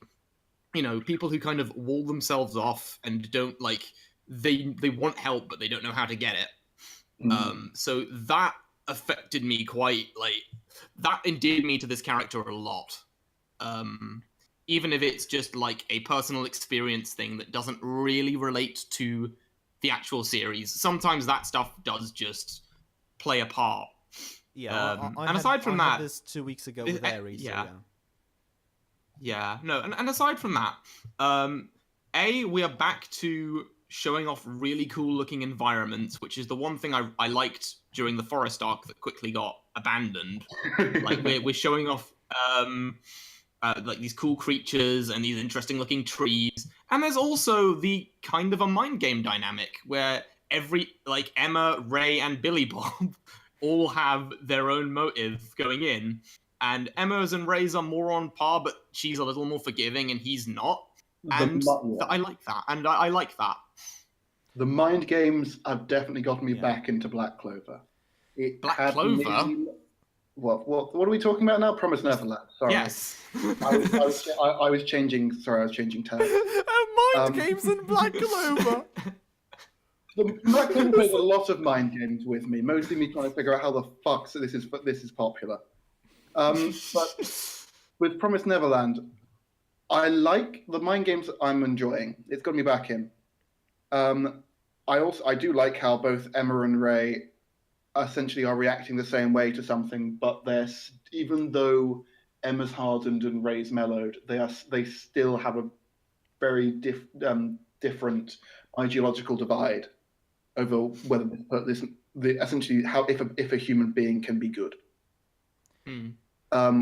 you know, people who kind of wall themselves off and don't like they want help but they don't know how to get it. So that affected me quite, like, that endeared me to this character a lot. Even if it's just like a personal experience thing that doesn't really relate to the actual series. Sometimes that stuff does just play a part. Yeah, and aside from that, this 2 weeks ago with Aries. Yeah. So Yeah, no, and aside from that, we are back to showing off really cool looking environments, which is the one thing I liked during the forest arc that quickly got abandoned. Like, we're showing off like these cool creatures and these interesting looking trees, and there's also the kind of a mind game dynamic where like Emma, Ray, and Billy Bob all have their own motive going in. And Emma's and Ray's are more on par, but she's a little more forgiving and he's not. And I like that. And I like that. The mind games have definitely gotten me back into Black Clover. Black Clover? What are we talking about now? Promised Neverland. Sorry. Yes. I was changing. Sorry, I was changing tabs. Mind games and Black Clover. Black Clover plays a lot of mind games with me. Mostly me trying to figure out how the fuck this is popular. But with Promised Neverland, I like the mind games that I'm enjoying. It's got me back in. I do like how both Emma and Ray essentially are reacting the same way to something, but even though Emma's hardened and Ray's mellowed, they still have a very different ideological divide over whether essentially how if a human being can be good.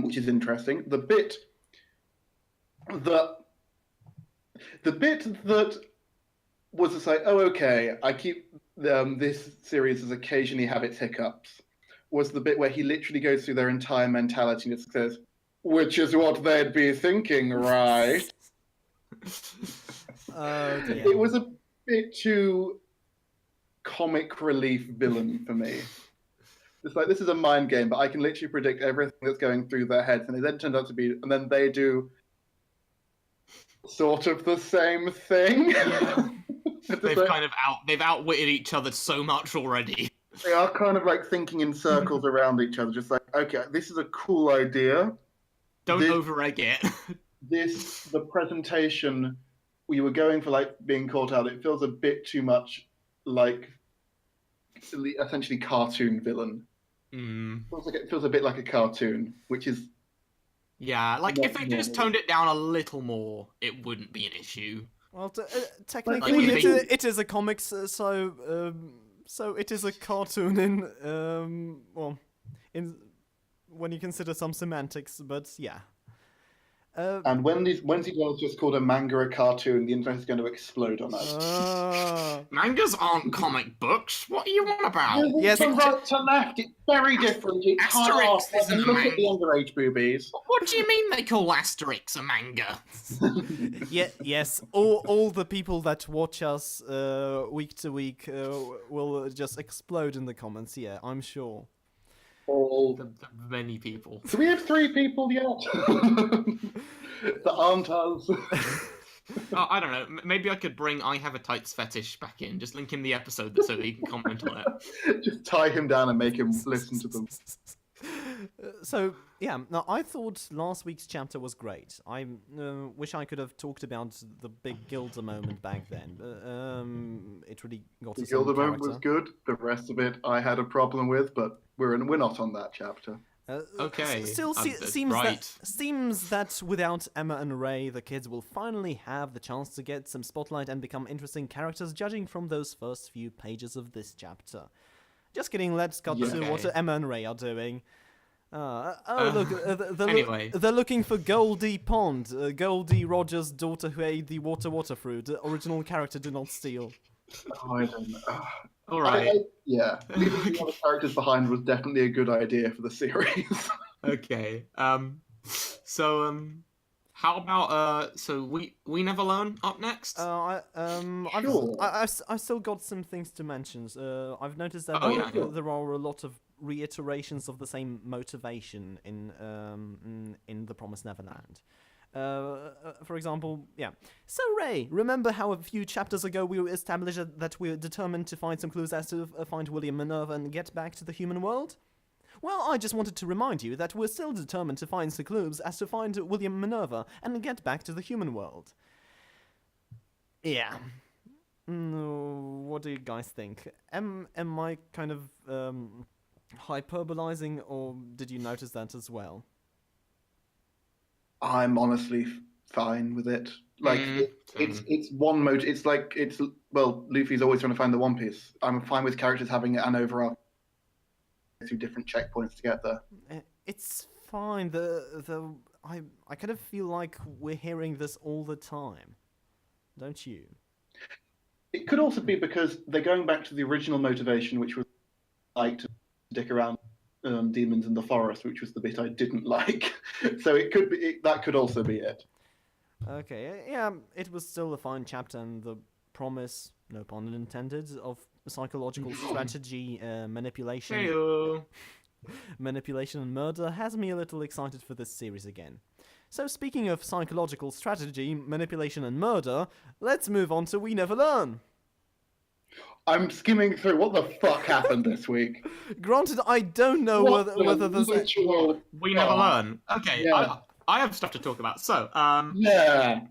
Which is interesting. The bit that was to say, oh, okay, I keep this series has occasionally have its hiccups, was the bit where he literally goes through their entire mentality and just says, which is what they'd be thinking, right? It was a bit too comic relief villain for me. It's like, this is a mind game, but I can literally predict everything that's going through their heads, and it then turns out to be, and then they do sort of the same thing. Yeah. They've outwitted each other so much already. They are kind of like thinking in circles around each other, just like, okay, this is a cool idea. Don't over-egg it. The presentation, we were going for like being caught out, it feels a bit too much like essentially cartoon villain. It feels a bit like a cartoon, which is... Yeah, like if they just toned it down a little more, it wouldn't be an issue. Well, technically, it is a comics, so it is a cartoon in when you consider some semantics, but yeah. And when Wensleydale just called a manga a cartoon, the internet is going to explode on us. Mangas aren't comic books. What are you on about? Yes, from right to left, it's very different. It's hard. And look at the underage boobies. What do you mean they call Asterix a manga? Yes. All the people that watch us week to week will just explode in the comments. Yeah, I'm sure. The many people. Do we have 3 people yet? That aren't us. I don't know. Maybe I could bring I Have a Tights Fetish back in. Just link him the episode so that he can comment on it. Just tie him down and make him listen to them. So, yeah, now I thought last week's chapter was great. I wish I could have talked about the big Gilda moment back then. It really got to some character. The Gilda moment was good. The rest of it I had a problem with, but we're not on that chapter. Okay. Still seems that without Emma and Ray, the kids will finally have the chance to get some spotlight and become interesting characters, judging from those first few pages of this chapter. Just kidding, let's cut to what Emma and Ray are doing. Look, they're looking for Goldie Pond, Goldie Rogers' daughter who ate the water fruit. The original character did not steal. Oh, I don't know. All right. Yeah, leaving the other characters behind was definitely a good idea for the series. Okay. How about so we never learn up next? Sure. I've still got some things to mention. I've noticed that Oh, yeah, yeah. there are a lot of reiterations of the same motivation in the Promised Neverland. For example, yeah. So Ray, remember how a few chapters ago we established that we were determined to find some clues as to find William Minerva and get back to the human world? Well, I just wanted to remind you that we're still determined to find the clues as to find William Minerva and get back to the human world. Yeah. What do you guys think? Am I kind of hyperbolizing, or did you notice that as well? I'm honestly fine with it. Like it's one mode. It's like Luffy's always trying to find the One Piece. I'm fine with characters having an overall through different checkpoints together. It's fine. I kind of feel like we're hearing this all the time, don't you? It could also be because they're going back to the original motivation, which was like to stick around demons in the forest, which was the bit I didn't like. So it could be that could also be it. Okay, yeah, it was still a fine chapter, and the promise, no pun intended, of psychological strategy, manipulation, Heyo. manipulation and murder has me a little excited for this series again. So speaking of psychological strategy, manipulation and murder, let's move on to We Never Learn. I'm skimming through what the fuck happened this week. Granted, I don't know whether there's We never learn. Okay, Yeah. I have stuff to talk about. So, Yeah.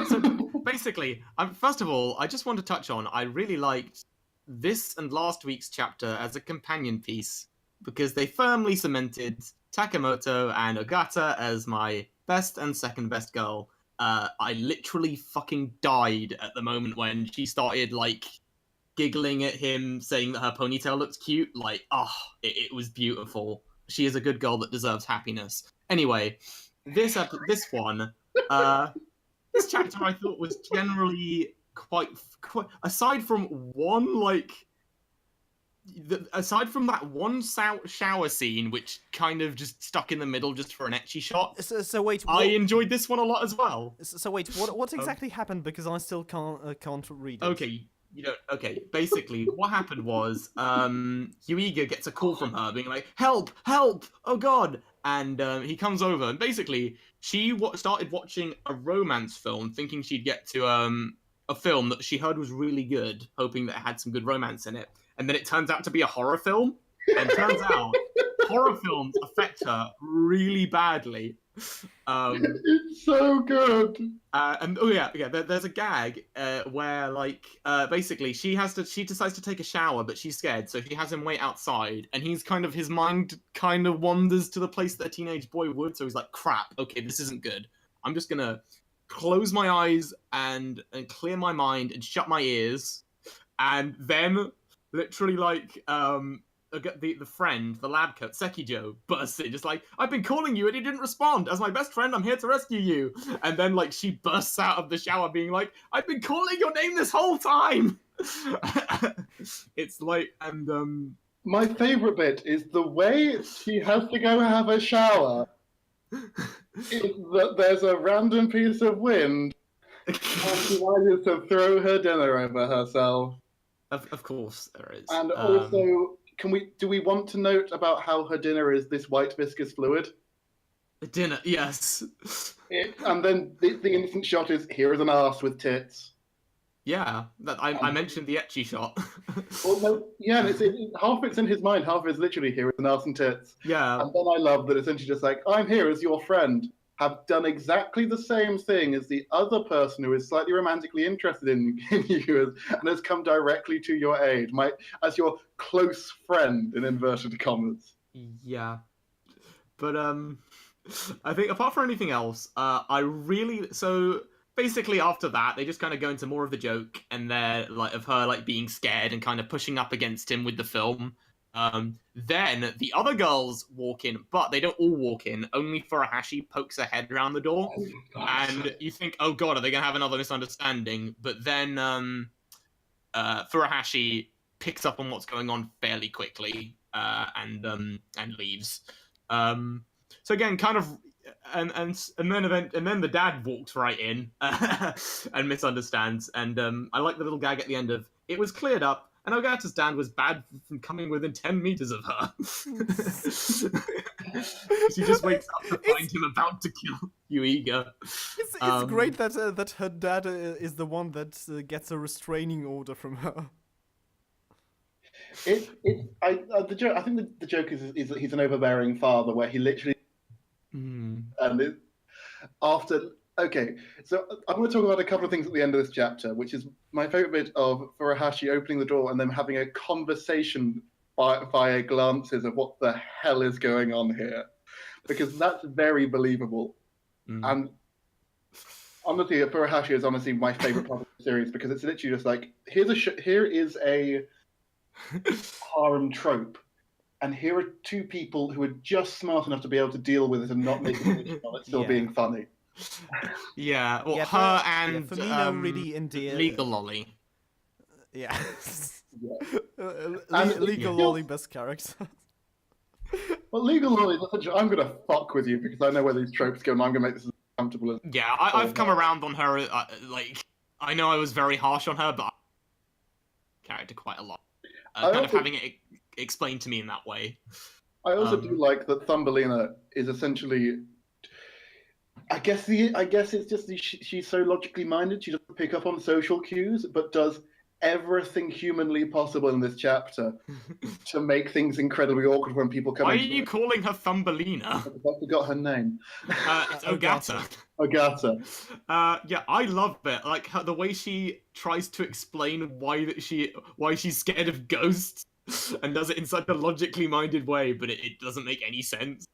so basically, first of all, I just want to touch on, I really liked this and last week's chapter as a companion piece because they firmly cemented Takamoto and Ogata as my best and second best girl. I literally fucking died at the moment when she started, like, giggling at him, saying that her ponytail looks cute. Like, it was beautiful. She is a good girl that deserves happiness. Anyway, this one, this chapter I thought was generally quite aside from one aside from that one shower scene, which kind of just stuck in the middle just for an ecchi shot. So wait, I enjoyed this one a lot as well. So wait, what exactly happened? Because I still can't read it. Okay, okay. Basically, what happened was, Yuiga gets a call from her, being like, "Help! Help! Oh God!" And he comes over, and basically, she started watching a romance film, thinking she'd get to a film that she heard was really good, hoping that it had some good romance in it, and then it turns out to be a horror film. And turns out, horror films affect her really badly. It's so good. And there's a gag where basically she decides to take a shower, but she's scared, so she has him wait outside, and his mind kind of wanders to the place that a teenage boy would. So he's like, "Crap, okay, this isn't good. I'm just gonna close my eyes and clear my mind and shut my ears," and then literally the friend, the lab coat, Sekijo, bursts in, just like, "I've been calling you and you didn't respond. As my best friend, I'm here to rescue you." And then, she bursts out of the shower being like, "I've been calling your name this whole time!" It's like, and, My favourite bit is the way she has to go have a shower. Is that there's a random piece of wind and she manages to throw her dinner over herself. Of course there is. And also, do we want to note about how her dinner is this white viscous fluid? The dinner, yes. And then the instant shot is, here is an arse with tits. Yeah, I mentioned the ecchi shot. Well, no, yeah, half it's in his mind, half is literally, here is an arse and tits. Yeah. And then I love that essentially just like, "I'm here as your friend, have done exactly the same thing as the other person who is slightly romantically interested in you and has come directly to your aid, as your close friend," in inverted commas. Yeah. But, I think apart from anything else, so basically after that, they just kind of go into more of the joke and they're of her being scared and kind of pushing up against him with the film. Then the other girls walk in, but they don't all walk in. Only Furuhashi pokes her head around the door, and you think, "Oh God, are they gonna have another misunderstanding?" But then Furuhashi picks up on what's going on fairly quickly and leaves. So again, kind of then the dad walks right in and misunderstands. And I like the little gag at the end of it was cleared up, and Ogata's dad was bad from coming within 10 meters of her. She just wakes up to find him about to kill Yuiga. It's great that her dad is the one that gets a restraining order from her. The joke. I think the joke is that he's an overbearing father, where he literally and okay. So I'm going to talk about a couple of things at the end of this chapter, which is my favorite bit of Furuhashi opening the door and then having a conversation via glances of what the hell is going on here, because that's very believable. And honestly, Furuhashi is honestly my favorite part of the series, because it's literally just like here is a harem trope, and here are two people who are just smart enough to be able to deal with it and not make it while it's still being funny. Yeah, well, her and Firmino really endear Legal Loli. Yeah. And Legal Loli best character. Well, Legal Loli is essentially, I'm going to fuck with you because I know where these tropes go, and I'm going to make this as comfortable as... Yeah, I've come around on her, like, I know I was very harsh on her, but I character quite a lot. Kind of having it explained to me in that way. I also do like that Thumbelina is essentially... I guess it's just she's so logically minded, she doesn't pick up on social cues, but does everything humanly possible in this chapter to make things incredibly awkward when people come in. Why are you calling her Thumbelina? I forgot her name. It's Ogata. Ogata. Yeah, I love it. Like the way she tries to explain why she's scared of ghosts and does it in such a logically minded way, but it doesn't make any sense.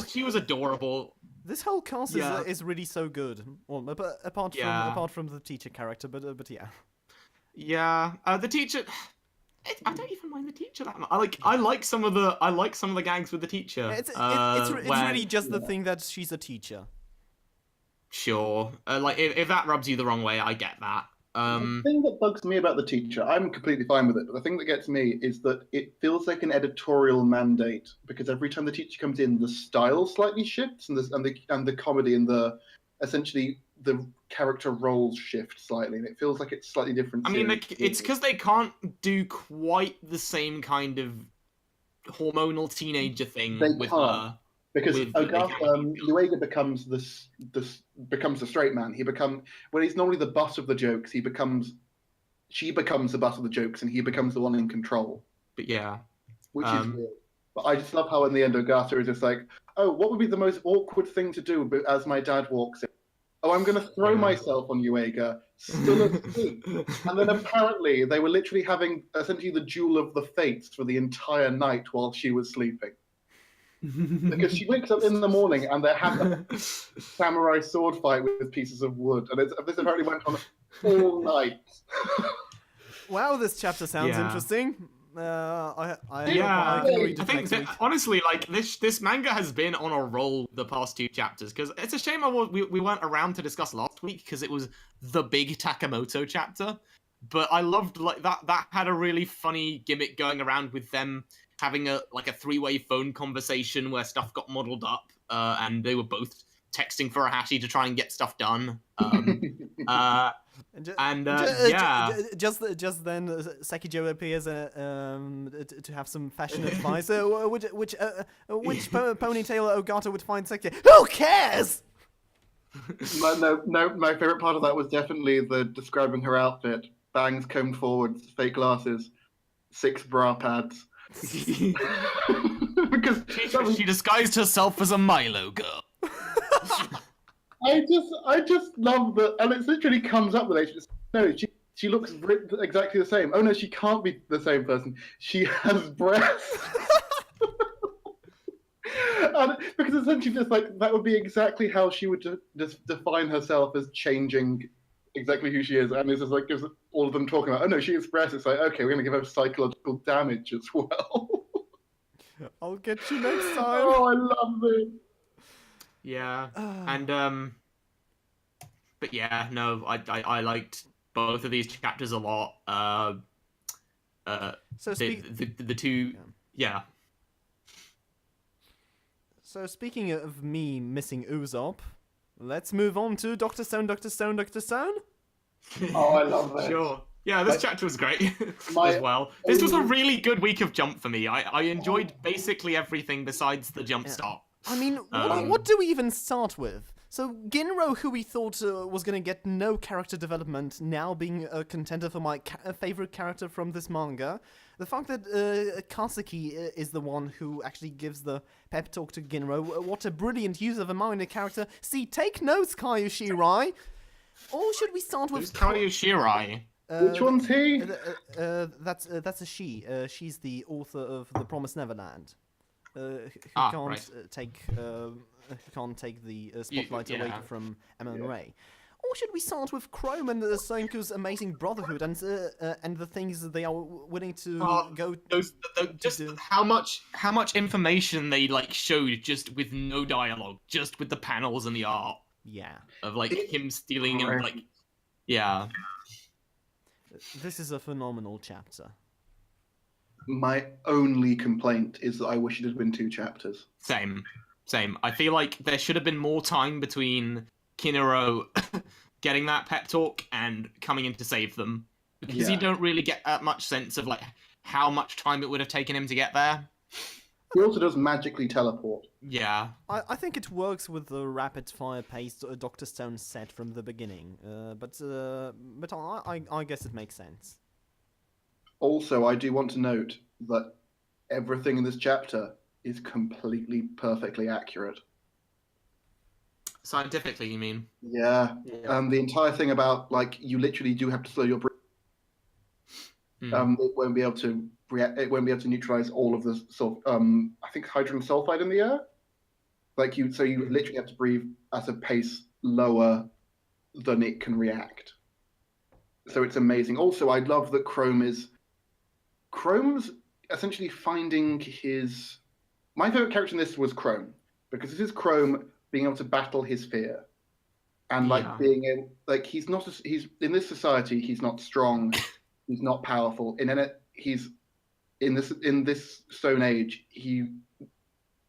She was adorable. This whole cast is really so good. Well, apart from the teacher character, but yeah. Yeah, the teacher. I don't even mind the teacher that much. I like some of the gags with the teacher. It's really just the thing that she's a teacher. Sure, like if that rubs you the wrong way, I get that. The thing that bugs me about the teacher, I'm completely fine with it, but the thing that gets me is that it feels like an editorial mandate, because every time the teacher comes in, the style slightly shifts, and the comedy and essentially the character roles shift slightly, and it feels like it's slightly different. I mean, it's because they can't do quite the same kind of hormonal teenager thing with her. Because Yuiga becomes the straight man. When he's normally the butt of the jokes, she becomes the butt of the jokes, and he becomes the one in control. But yeah, which is weird. But I just love how in the end Ogata is just like, oh, what would be the most awkward thing to do as my dad walks in? Oh, I'm going to throw myself on Yuiga, still asleep. And then apparently they were literally having essentially the duel of the fates for the entire night while she was sleeping. Because she wakes up in the morning and they have a samurai sword fight with pieces of wood, and this apparently went on all night. Wow, this chapter sounds interesting. I think that, honestly, like this manga has been on a roll the past two chapters, because it's a shame we weren't around to discuss last week because it was the big Takamoto chapter. But I loved that had a really funny gimmick going around with them having a three-way phone conversation where stuff got muddled up, and they were both texting Furuhashi to try and get stuff done. Just then, Sekijo appears to have some fashion advice. Which ponytail Ogata would find sexy? Who cares? No. My favorite part of that was definitely the describing her outfit: bangs combed forwards, fake glasses, 6 bra pads. Because she disguised herself as a Milo girl. I just love that, and it literally comes up with it. No, she looks exactly the same. Oh no, she can't be the same person. She has breasts. And because essentially, just like that would be exactly how she would just define herself as changing exactly who she is, and it's just like gives all of them talking about, oh no, she has breasts. It's like, okay, we're gonna give her psychological damage as well. I'll get you next time. Oh, I love it. Yeah, and but yeah, no, I liked both of these chapters a lot. So the two, yeah. So speaking of me missing Usopp, let's move on to Dr. Stone, Dr. Stone, Dr. Stone. Oh, I love that. Sure. Yeah, this chapter was great as well. This was a really good week of Jump for me. I enjoyed basically everything besides the jump start. I mean, what do we even start with? So Ginro, who we thought was going to get no character development, now being a contender for my favorite character from this manga. The fact that Kaseki is the one who actually gives the pep talk to Ginro. What a brilliant use of a minor character. See, take notes, Kaio Shirai. Or should we start with... Who's Kaio Shirai? Which one's he? That's a she. She's the author of The Promised Neverland. Who can't take the spotlight away from Emma and Ray. Or should we start with Chrome and Soinku's amazing brotherhood and the things that they are willing to go? How much information they showed just with no dialogue, just with the panels and the art. Yeah. Of him stealing and yeah. This is a phenomenal chapter. My only complaint is that I wish it had been 2 chapters. Same. I feel like there should have been more time between Kinuro getting that pep talk and coming in to save them. Because you don't really get that much sense of how much time it would have taken him to get there. He also does magically teleport. Yeah. I think it works with the rapid fire pace Dr. Stone set from the beginning. But I guess it makes sense. Also, I do want to note that everything in this chapter is completely perfectly accurate. Scientifically, you mean? Yeah. The entire thing about you literally do have to slow your breathing. It won't be able to react. It won't be able to neutralize all of the I think hydrogen sulfide in the air. So you literally have to breathe at a pace lower than it can react. So it's amazing. Also, I love that Chrome's essentially finding his. My favorite character in this was Chrome, because this is Chrome being able to battle his fear, and being able, he's in this society, he's not strong, he's not powerful. He's in this Stone Age, he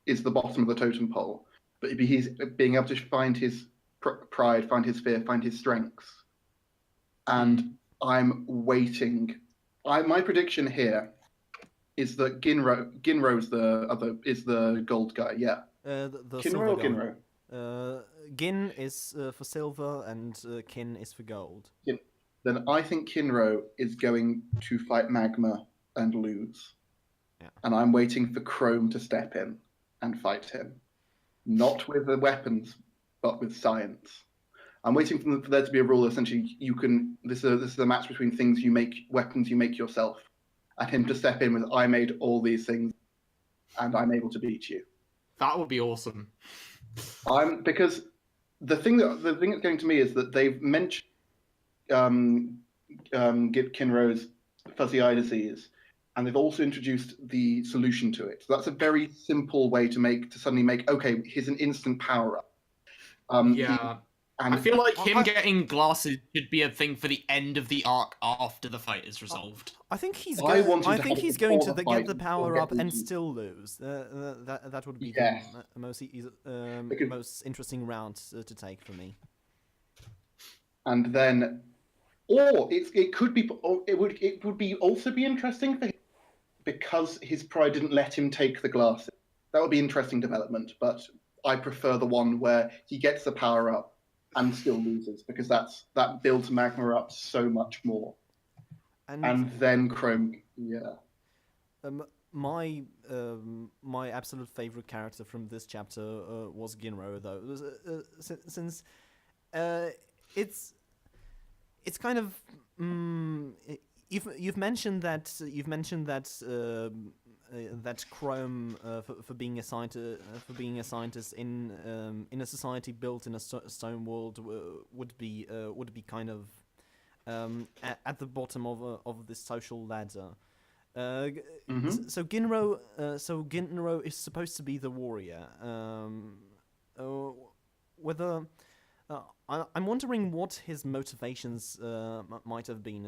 is the bottom of the totem pole, but he's being able to find his pride, find his fear, find his strengths, and I'm waiting. My prediction here is that Ginro's the gold guy. Yeah. The Kinro or Ginro? Gin is for silver and Kin is for gold. Then I think Kinro is going to fight Magma and lose. Yeah. And I'm waiting for Chrome to step in and fight him. Not with the weapons, but with science. I'm waiting for there to be a rule. Essentially, this is a match between weapons you make yourself, and him to step in with, I made all these things, and I'm able to beat you. That would be awesome. Because the thing that's going to me is that they've mentioned Kinro's fuzzy eye disease, and they've also introduced the solution to it. So that's a very simple way to suddenly make, okay, here's an instant power up. I feel like him getting glasses should be a thing for the end of the arc after the fight is resolved. I think he's going to get the power up and still lose. That would be the most interesting round to take for me. And then, it would also be interesting for him because his pride didn't let him take the glasses. That would be interesting development, but I prefer the one where he gets the power up and still loses, because that builds Magma up so much more. And then Chrome, my absolute favorite character from this chapter was Ginro, though, since it's kind of you've mentioned that that Chrome for being a scientist in a society built in a stone world would be kind of at the bottom of this social ladder. So Ginro is supposed to be the warrior. Whether I'm wondering what his motivations might have been.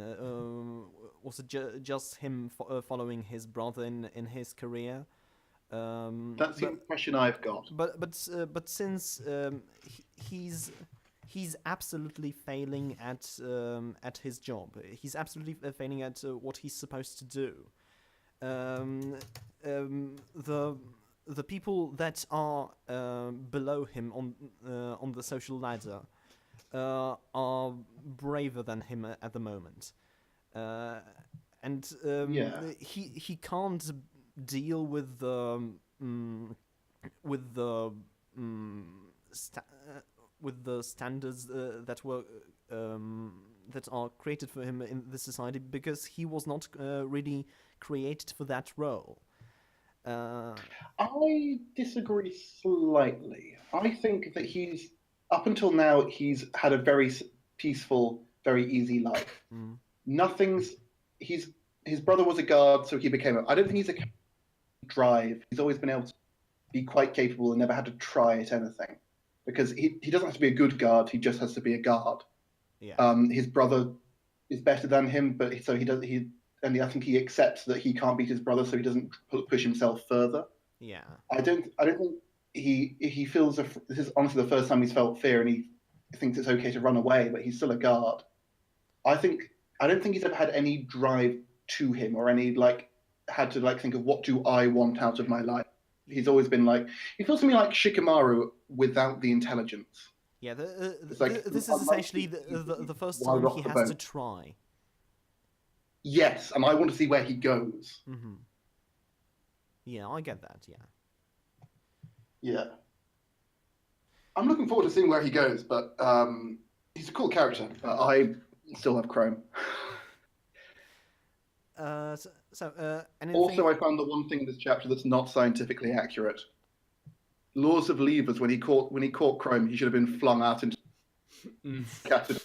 Was it just him following his brother in his career, That's the impression I've got. But since he's absolutely failing at his job. He's absolutely failing at what he's supposed to do. The people that are below him on the social ladder are braver than him at the moment, and he can't deal with the standards that were that are created for him in the society, because he was not really created for that role. I disagree slightly. I think that up until now, he's had a very peaceful, very easy life. His brother was a guard, so he became I don't think he's a drive. He's always been able to be quite capable and never had to try at anything. Because he doesn't have to be a good guard, he just has to be a guard. Yeah. His brother is better than him, but I think he accepts that he can't beat his brother, so he doesn't push himself further. Yeah. I don't think he feels this is honestly the first time he's felt fear, and he thinks it's okay to run away, but he's still a guard. I don't think he's ever had any drive to him, or any had to think of what do I want out of my life. He's always been he feels to me like Shikamaru without the intelligence. Yeah, this is essentially the first time he has to try. Yes, and I want to see where he goes. Mm-hmm. Yeah, I get that, yeah. Yeah. I'm looking forward to seeing where he goes, but he's a cool character. I still have Chrome. Anything... Also, I found the one thing in this chapter that's not scientifically accurate. Laws of levers. When he caught Chrome, he should have been flung out into captive.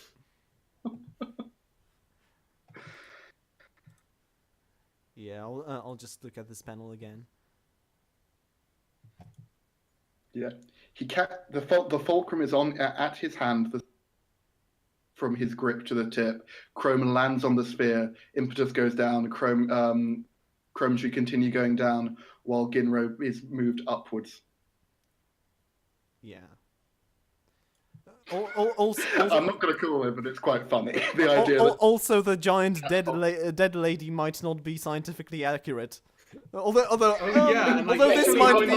Yeah, I'll just look at this panel again. Yeah, the fulcrum is on at his hand. From his grip to the tip, Chrome lands on the sphere. Impetus goes down. Chrome should continue going down while Ginro is moved upwards. Yeah. Also, I'm not going to call it, but it's quite funny. The idea. Also, the giant dead lady might not be scientifically accurate. Although this might be.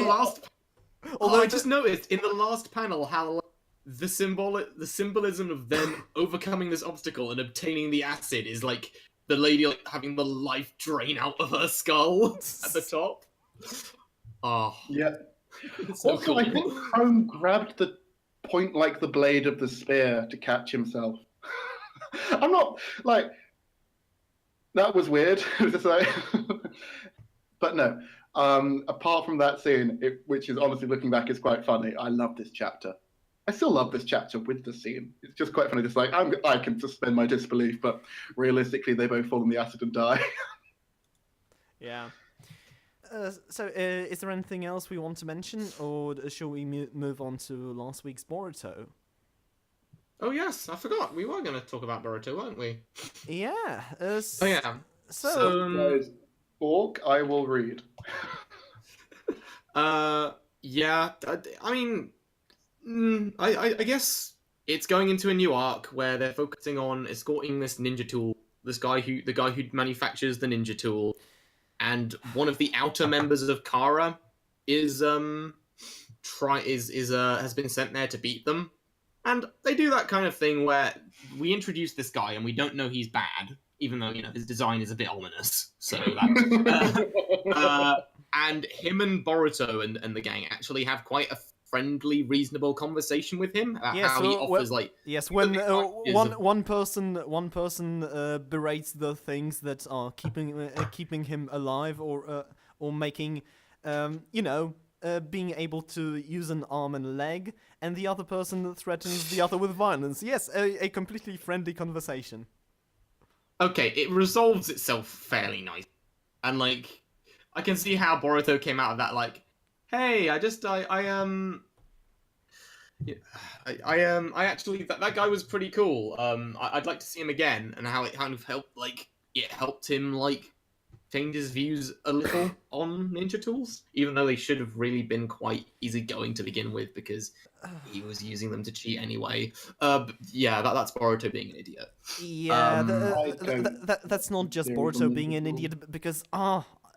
Although I just noticed in the last panel how the symbolism of them overcoming this obstacle and obtaining the acid is the lady having the life drain out of her skull at the top. Oh. Yeah. So also, cool. I think Chrome grabbed the point the blade of the spear to catch himself. I'm not that was weird. But no. Apart from that scene, which is honestly looking back is quite funny. I love this chapter. I still love this chapter with the scene. It's just quite funny. Just I can suspend my disbelief, but realistically, they both fall in the acid and die. Yeah. So, is there anything else we want to mention, or shall we move on to last week's Boruto? Oh yes, I forgot. We were going to talk about Boruto, weren't we? Yeah. Oh yeah. So Borg, I will read. Yeah. I mean. I guess it's going into a new arc where they're focusing on escorting this ninja tool, the guy who manufactures the ninja tool, and one of the outer members of Kara has been sent there to beat them, and they do that kind of thing where we introduce this guy and we don't know he's bad, even though his design is a bit ominous. So that and him and Boruto and the gang actually have quite a friendly, reasonable conversation with him about how he offers when one person berates the things that are keeping him alive, or making being able to use an arm and a leg, and the other person threatens the other with violence. Yes, a completely friendly conversation. Okay, it resolves itself fairly nice, and I can see how Boruto came out of that hey, I actually that guy was pretty cool. I'd like to see him again, and how it kind of helped, it helped him changes views a little on ninja tools, even though they should have really been quite easygoing to begin with because he was using them to cheat anyway. Yeah, that's Boruto being an idiot. Yeah, I don't that's not just theory Boruto from being Ninja an Tools. idiot, because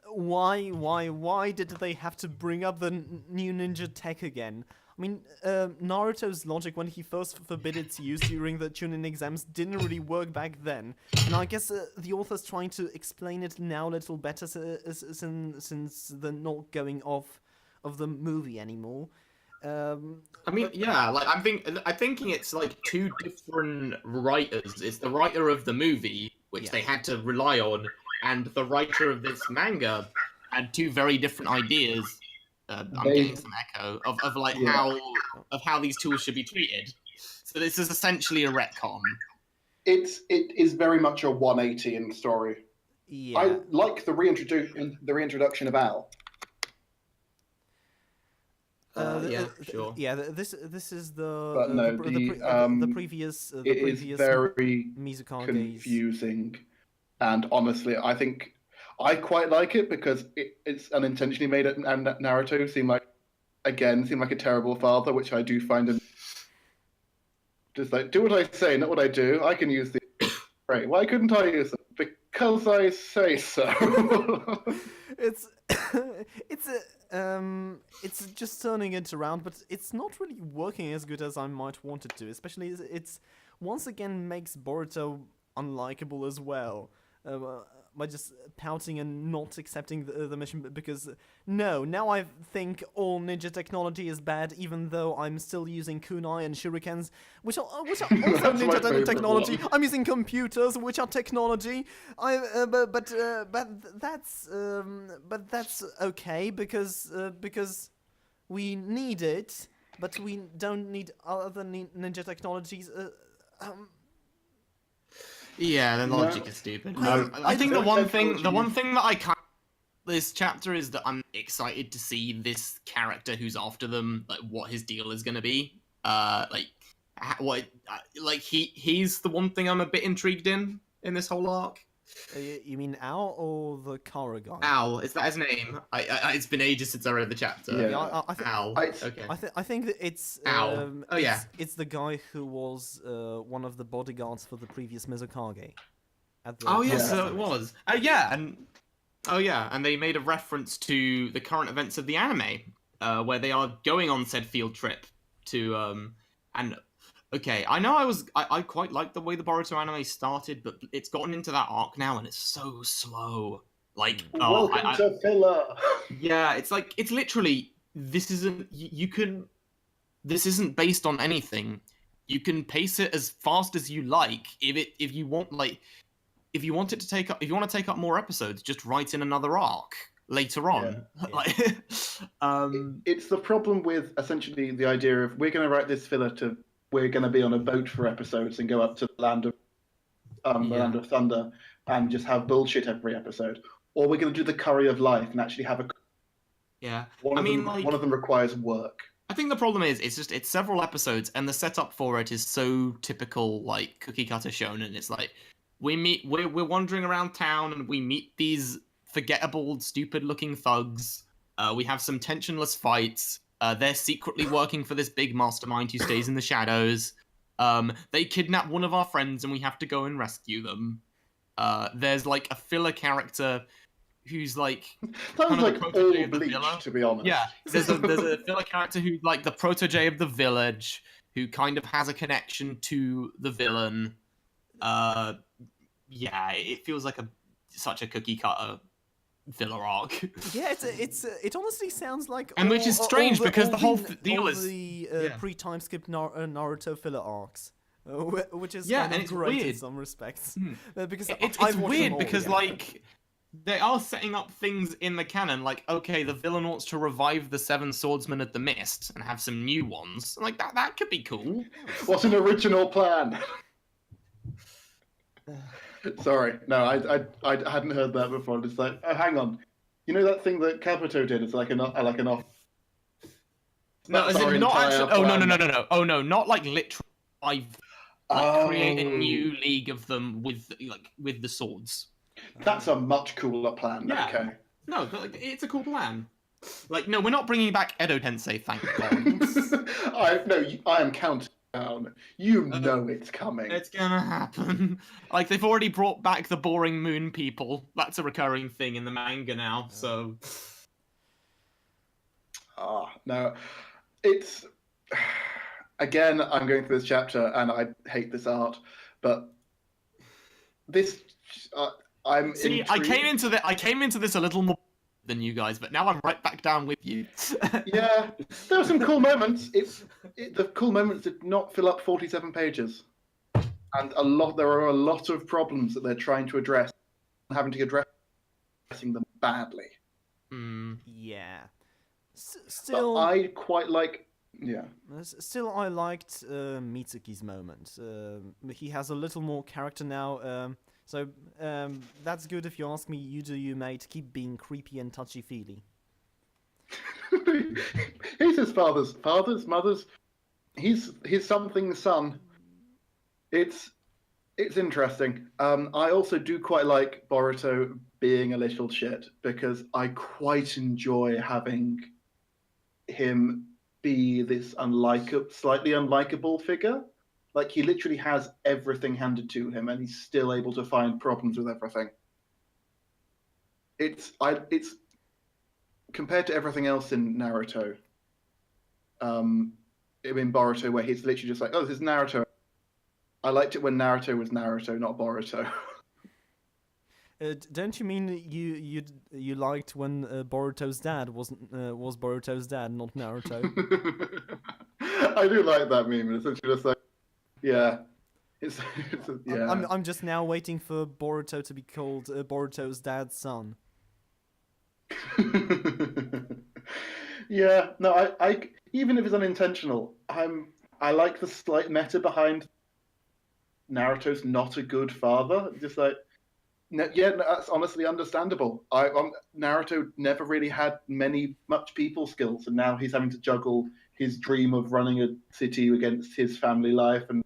why did they have to bring up the new ninja tech again? I mean, Naruto's logic when he first forbid its use during the Chunin exams didn't really work back then, and I guess the author's trying to explain it now a little better since they're not going off of the movie anymore. I mean, yeah, like I'm thinking it's like two different writers. It's the writer of the movie, which Yeah. they had to rely on, and the writer of this manga had two very different ideas. I'm They- getting some echo of like Yeah. how these tools should be treated. So this is essentially a retcon. It is very much a 180 in the story. Yeah. I like the reintroduction of Al. Yeah, sure. Yeah, this is the But no, the previous It is very Mizukage's. confusing, and honestly, I think I quite like it because it's unintentionally made it and Naruto seem like a terrible father, which I do find. Just like, do what I say, not what I do. I can use the right. Why couldn't I use them? Because I say so. It's it's just turning it around, but it's not really working as good as I might want it to. Especially it's once again makes Boruto unlikable as well. By just pouting and not accepting the mission, because now I think all ninja technology is bad, even though I'm still using kunai and shurikens, which are also That's my ninja favourite technology. one. I'm using computers, which are technology. But that's okay because we need it, but we don't need other ninja technologies. Yeah, the No. logic is stupid. I I think the don't one think thing, technology the one is- thing that I can't this chapter is that I'm excited to see this character who's after them, like what his deal is going to be. He's the one thing I'm a bit intrigued in this whole arc. You mean Al or the Kara guy? Al, is that his name? It's been ages since I read the chapter. Yeah. Al. I- Okay. I think that it's Ow. Oh, yeah. it's the guy who was one of the bodyguards for the previous Mizukage. Oh yes, Yeah. so it was. And they made a reference to the current events of the anime, where they are going on said field trip to and okay, I know I quite like the way the Boruto anime started, but it's gotten into that arc now and it's so slow. Like Welcome to filler. yeah, it's like it's literally this isn't this isn't based on anything. You can pace it as fast as you like. If you want to take up more episodes, just write in another arc later on. Yeah. Like, It's the problem with essentially the idea of we're going to write this filler to we're going to be on a boat for episodes and go up to the land of thunder and just have bullshit every episode, or we're going to do the curry of life and actually have a yeah. one of them requires work. I think the problem is it's several episodes and the setup for it is so typical like cookie cutter shonen. It's like we're wandering around town and we meet these forgettable, stupid looking thugs. We have some tensionless fights. They're secretly working for this big mastermind who stays in the shadows. They kidnap one of our friends and we have to go and rescue them. There's like a filler character who's like Sounds kind of like the protege all of the Bleach, villa. to be honest. Yeah, there's a filler character who's like the protege of the village, who kind of has a connection to the villain. Yeah, it feels like such a cookie cutter filler arc. Yeah, it honestly sounds like. And which is strange because the whole deal all is the yeah. pre-time skip Naruto filler arcs, which is Yeah, kind and of it's great in weird. some respects. Hmm. Because it's I've watched weird them all, because yeah. like they are setting up things in the canon, like okay, the villain wants to revive the Seven Swordsmen of the Mist and have some new ones. Like that could be cool. What's an original plan? Sorry, no, I hadn't heard that before. It's like, oh, hang on, you know that thing that Kabuto did? It's like an off. No, as That's our in not entire actually. Oh no plan. no. Oh no, not like literally. Create a new league of them with the swords. That's a much cooler plan. Yeah. Okay. No, but, like, it's a cool plan. Like, no, we're not bringing back Edo Tensei, thank God. I am counting down. You know it's coming. It's gonna happen. Like, they've already brought back the boring moon people. That's a recurring thing in the manga now, so... No. It's... Again, I'm going through this chapter, and I hate this art, but this... I'm See, intrigued. I came into this a little more than you guys, but now I'm right back down with you. Yeah, there were some cool moments. The cool moments did not fill up 47 pages, and there are a lot of problems that they're trying to address, having to addressing them badly. Yeah. Still, but I quite like. Yeah. Still, I liked Mitsuki's moment. He has a little more character now. So that's good if you ask me. You do you, mate. Keep being creepy and touchy-feely. He's his father's mother's. He's something's son. It's interesting. I also do quite like Boruto being a little shit because I quite enjoy having him be this slightly unlikable figure. Like, he literally has everything handed to him, and he's still able to find problems with everything. It's compared to everything else in Naruto. In Boruto, where he's literally just like, oh, this is Naruto. I liked it when Naruto was Naruto, not Boruto. Don't you mean you liked when Boruto's dad was Boruto's dad, not Naruto? I do like that meme. It's essentially just like, yeah, yeah. I'm just now waiting for Boruto to be called Boruto's dad's son. Yeah, no, I even if it's unintentional, I like the slight meta behind Naruto's not a good father. Just like, yeah, that's honestly understandable. Naruto never really had much people skills, and now he's having to juggle his dream of running a city against his family life and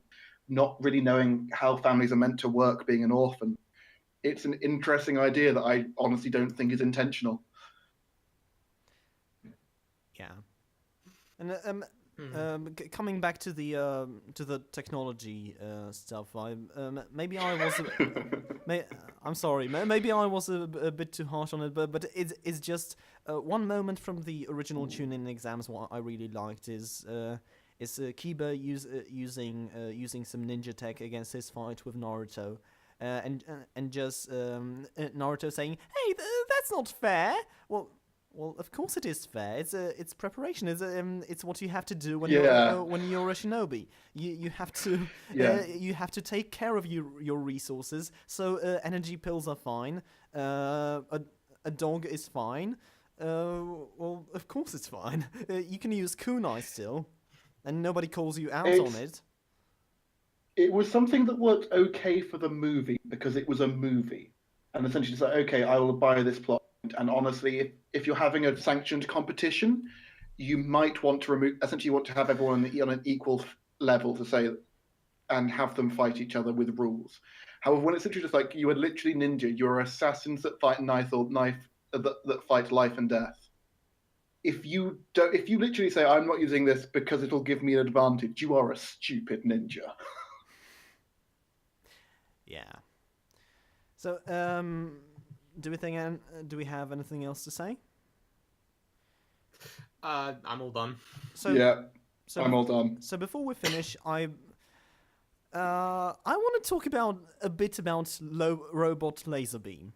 not really knowing how families are meant to work being an orphan. It's an interesting idea that I honestly don't think is intentional. Yeah, and coming back to the technology stuff, maybe I was. I'm sorry. Maybe I was a bit too harsh on it, but it's just one moment from the original Chunin exams. What I really liked is Kiba using some ninja tech against his fight with Naruto, and just Naruto saying, "Hey, that's not fair." Well, of course it is fair. It's preparation. It's what you have to do when you're a shinobi. You have to you have to take care of your resources. So energy pills are fine. A dog is fine. Well, of course it's fine. You can use kunai still, and nobody calls you out on it. It was something that worked okay for the movie because it was a movie, and essentially it's like, okay, I will buy this plot. And honestly, if you're having a sanctioned competition, you might want to have everyone on an equal level to say, and have them fight each other with rules. However, when it's literally just like you are literally ninja, you're assassins that fight that fight life and death. If you literally say, I'm not using this because it'll give me an advantage, you are a stupid ninja. Yeah. So do we have anything else to say? I'm all done. I'm all done. So before we finish, I want to talk a bit about robot Laserbeam.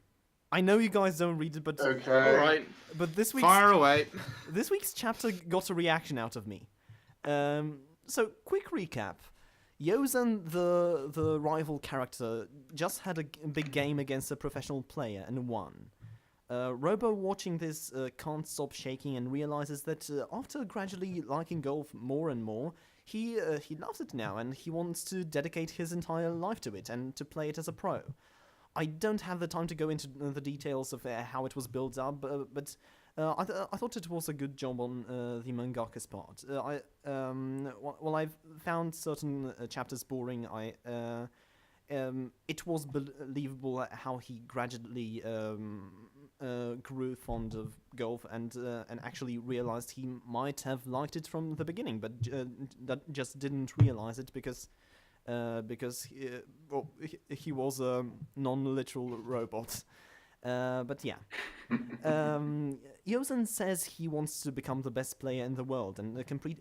I know you guys don't read it, but okay, all right. But fire away. This week's chapter got a reaction out of me. So quick recap. Youzan, the rival character, just had a big game against a professional player and won. Robo, watching this, can't stop shaking and realizes that after gradually liking golf more and more, he loves it now and he wants to dedicate his entire life to it and to play it as a pro. I don't have the time to go into the details of how it was built up, but I thought it was a good job on the mangaka's part. I've found certain chapters boring. it was believable how he gradually grew fond of golf and actually realized he might have liked it from the beginning, but that just didn't realize it because he was a non-literal robot. But yeah, Youzan says he wants to become the best player in the world and complete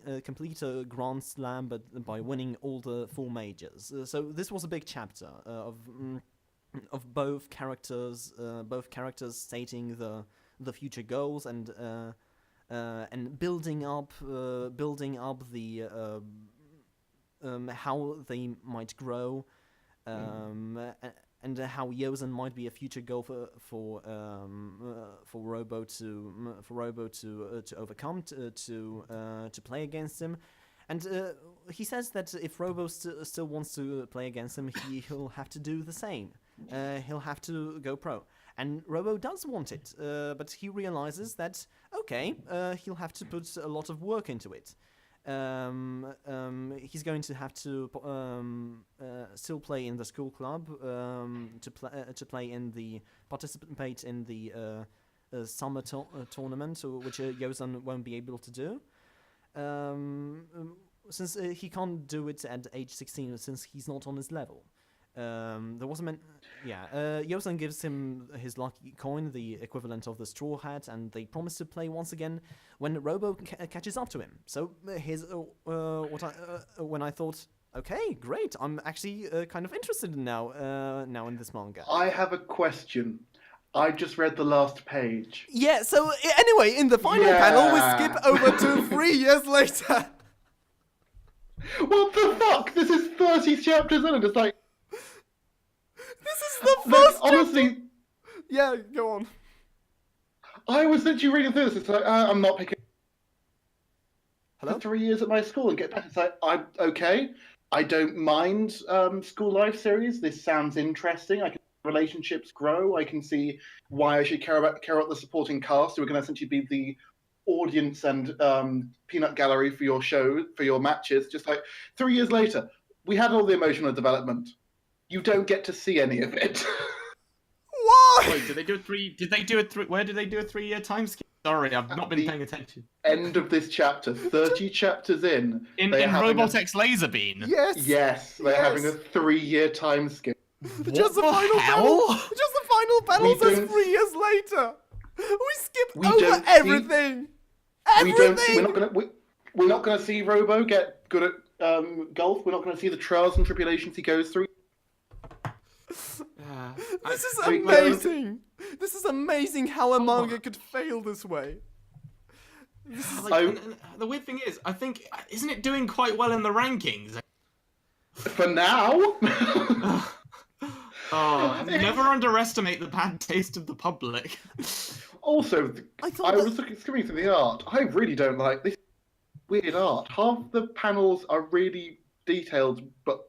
a Grand Slam, but by winning all the 4 majors. So this was a big chapter of both characters stating the future goals and building up the how they might grow. And how Youzan might be a future goal for Robo to overcome to play against him, and he says that if Robo still wants to play against him, he'll have to do the same. He'll have to go pro, and Robo does want it, but he realizes that he'll have to put a lot of work into it. He's going to have to still play in the school club, participate in the summer tournament, which Youzan won't be able to do, since he can't do it at age 16, since he's not on his level. Youzan gives him his lucky coin, the equivalent of the straw hat, and they promise to play once again when Robo catches up to him. So here's when I thought, okay, great, I'm actually kind of interested now in this manga. I have a question. I just read the last page. Yeah, so anyway, in the final panel, we skip over to 3 years later. What the fuck? This is 30 chapters in, and it's like... This is the first honestly, chapter. Yeah, go on. I was literally reading through this. It's like, I'm not picking... Hello? For 3 years at my school and get back. It's like, I'm okay. I don't mind school life series. This sounds interesting. I can see relationships grow. I can see why I should care about the supporting cast who are going to essentially be the audience and peanut gallery for your show, for your matches. Just like 3 years later, we had all the emotional development. You don't get to see any of it. Why? Wait, where did they do a 3-year time skip? Sorry, I've not been paying attention. End of this chapter, 30 chapters in. In Robotech's Laserbeam? Yes. Yes, they're having a 3-year time skip. Just the final panel says 3 years later. We skip over everything. We're not gonna see Robo get good at golf. We're not gonna see the trials and tribulations he goes through. This is amazing. This is amazing how a manga could fail this way. And the weird thing is, I think, isn't it doing quite well in the rankings? For now. Never underestimate the bad taste of the public. Also, I was skimming through the art. I really don't like this weird art. Half the panels are really detailed, but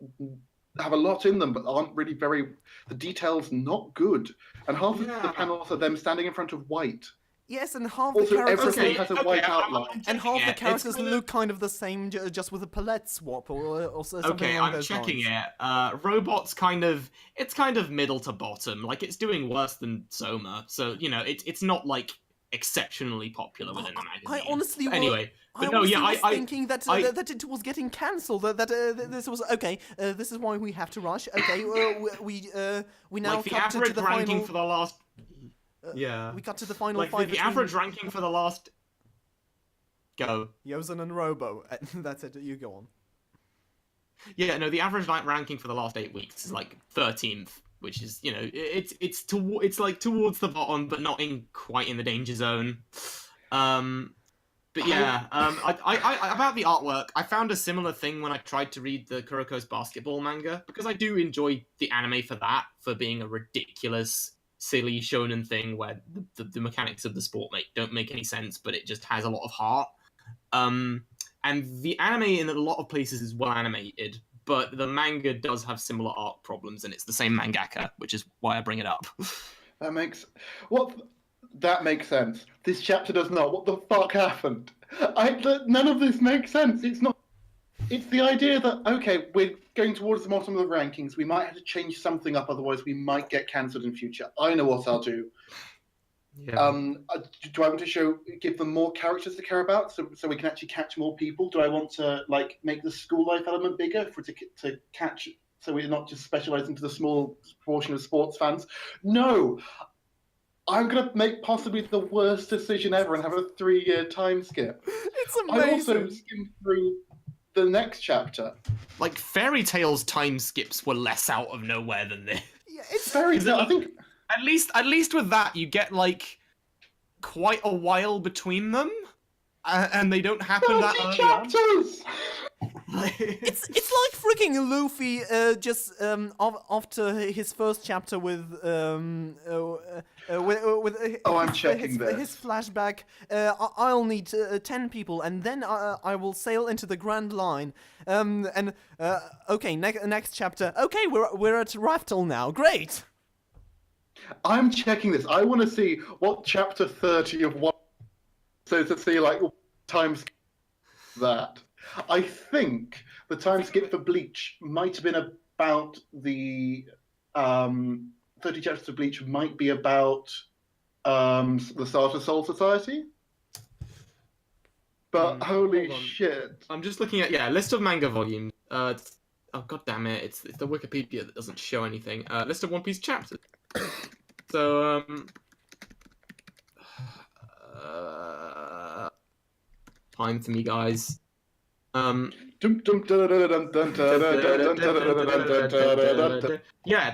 have a lot in them, but aren't really the detail's not good. And half of the panels are them standing in front of white. Yes, and half Also, the characters everything has a white outline. and half the characters look kind of the same, just with a palette swap or something along those lines. Okay, I'm checking it. Robot's kind of middle to bottom. Like, it's doing worse than Soma. So, it's not, like, exceptionally popular within the magazine. I honestly was thinking that it was getting cancelled. That this was okay. This is why we have to rush. Okay, we now like the cut average to the ranking final. For the last. We cut to the final like fight. The average ranking for the last. Go. Youzan and Robo. That's it. You go on. Yeah, no. The average ranking for the last 8 weeks is like 13th, which is it's like towards the bottom, but not quite in the danger zone. But yeah, I about the artwork, I found a similar thing when I tried to read the Kuroko's basketball manga, because I do enjoy the anime for being a ridiculous, silly shonen thing where the mechanics of the sport don't make any sense, but it just has a lot of heart. And the anime in a lot of places is well animated, but the manga does have similar art problems, and it's the same mangaka, which is why I bring it up. That makes sense. This chapter does not. What the fuck happened? None of this makes sense. It's not. It's the idea that, okay, we're going towards the bottom of the rankings. We might have to change something up, otherwise we might get cancelled in future. I know what I'll do. Yeah. Do I want to give them more characters to care about, so we can actually catch more people? Do I want to make the school life element bigger to catch, so we're not just specialising to the small portion of sports fans? No, I'm gonna make possibly the worst decision ever and have a 3-year time skip. It's I amazing. also skimmed through the next chapter. Like Fairy Tale's time skips were less out of nowhere than this. Yeah, it's Fairy Tale, I think. At least with that, you get like quite a while between them, and they don't happen that early chapters. it's like freaking Luffy after his first chapter with I'm checking his flashback. I'll need 10 people, and then I will sail into the Grand Line. Okay, next chapter. Okay, we're at Raftel now. Great. I'm checking this. I want to see what chapter 30 of what. So to see times that. I think the time skip for Bleach might have been about the 30 chapters of Bleach might be about the start of Soul Society. But holy shit! I'm just looking at list of manga volumes. Oh god damn it! It's the Wikipedia that doesn't show anything. List of One Piece chapters. So time for me, guys. Yeah,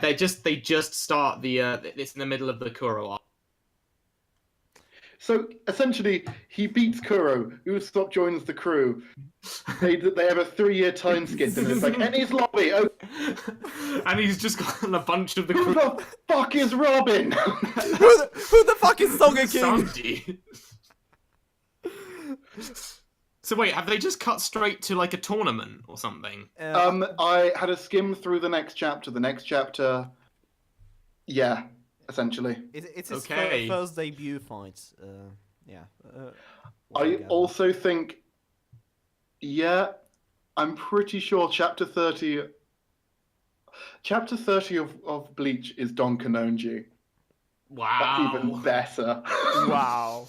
they just start the it's in the middle of the Kuro arc. So essentially, he beats Kuro. Usopp joins the crew. They have a 3-year time skip, and it's like Eni's lobby. Oh. And he's just got a bunch of the Who crew. the fuck is Robin? Who the fuck is Shokugeki? Sanji. So wait, have they just cut straight to like a tournament or something? I had a skim through the next chapter. The next chapter, yeah, essentially. It's his Okay. first debut fight. Yeah. I also think, yeah, I'm pretty sure chapter 30 of Bleach is Don Kanonji. Wow. That's even better. Wow.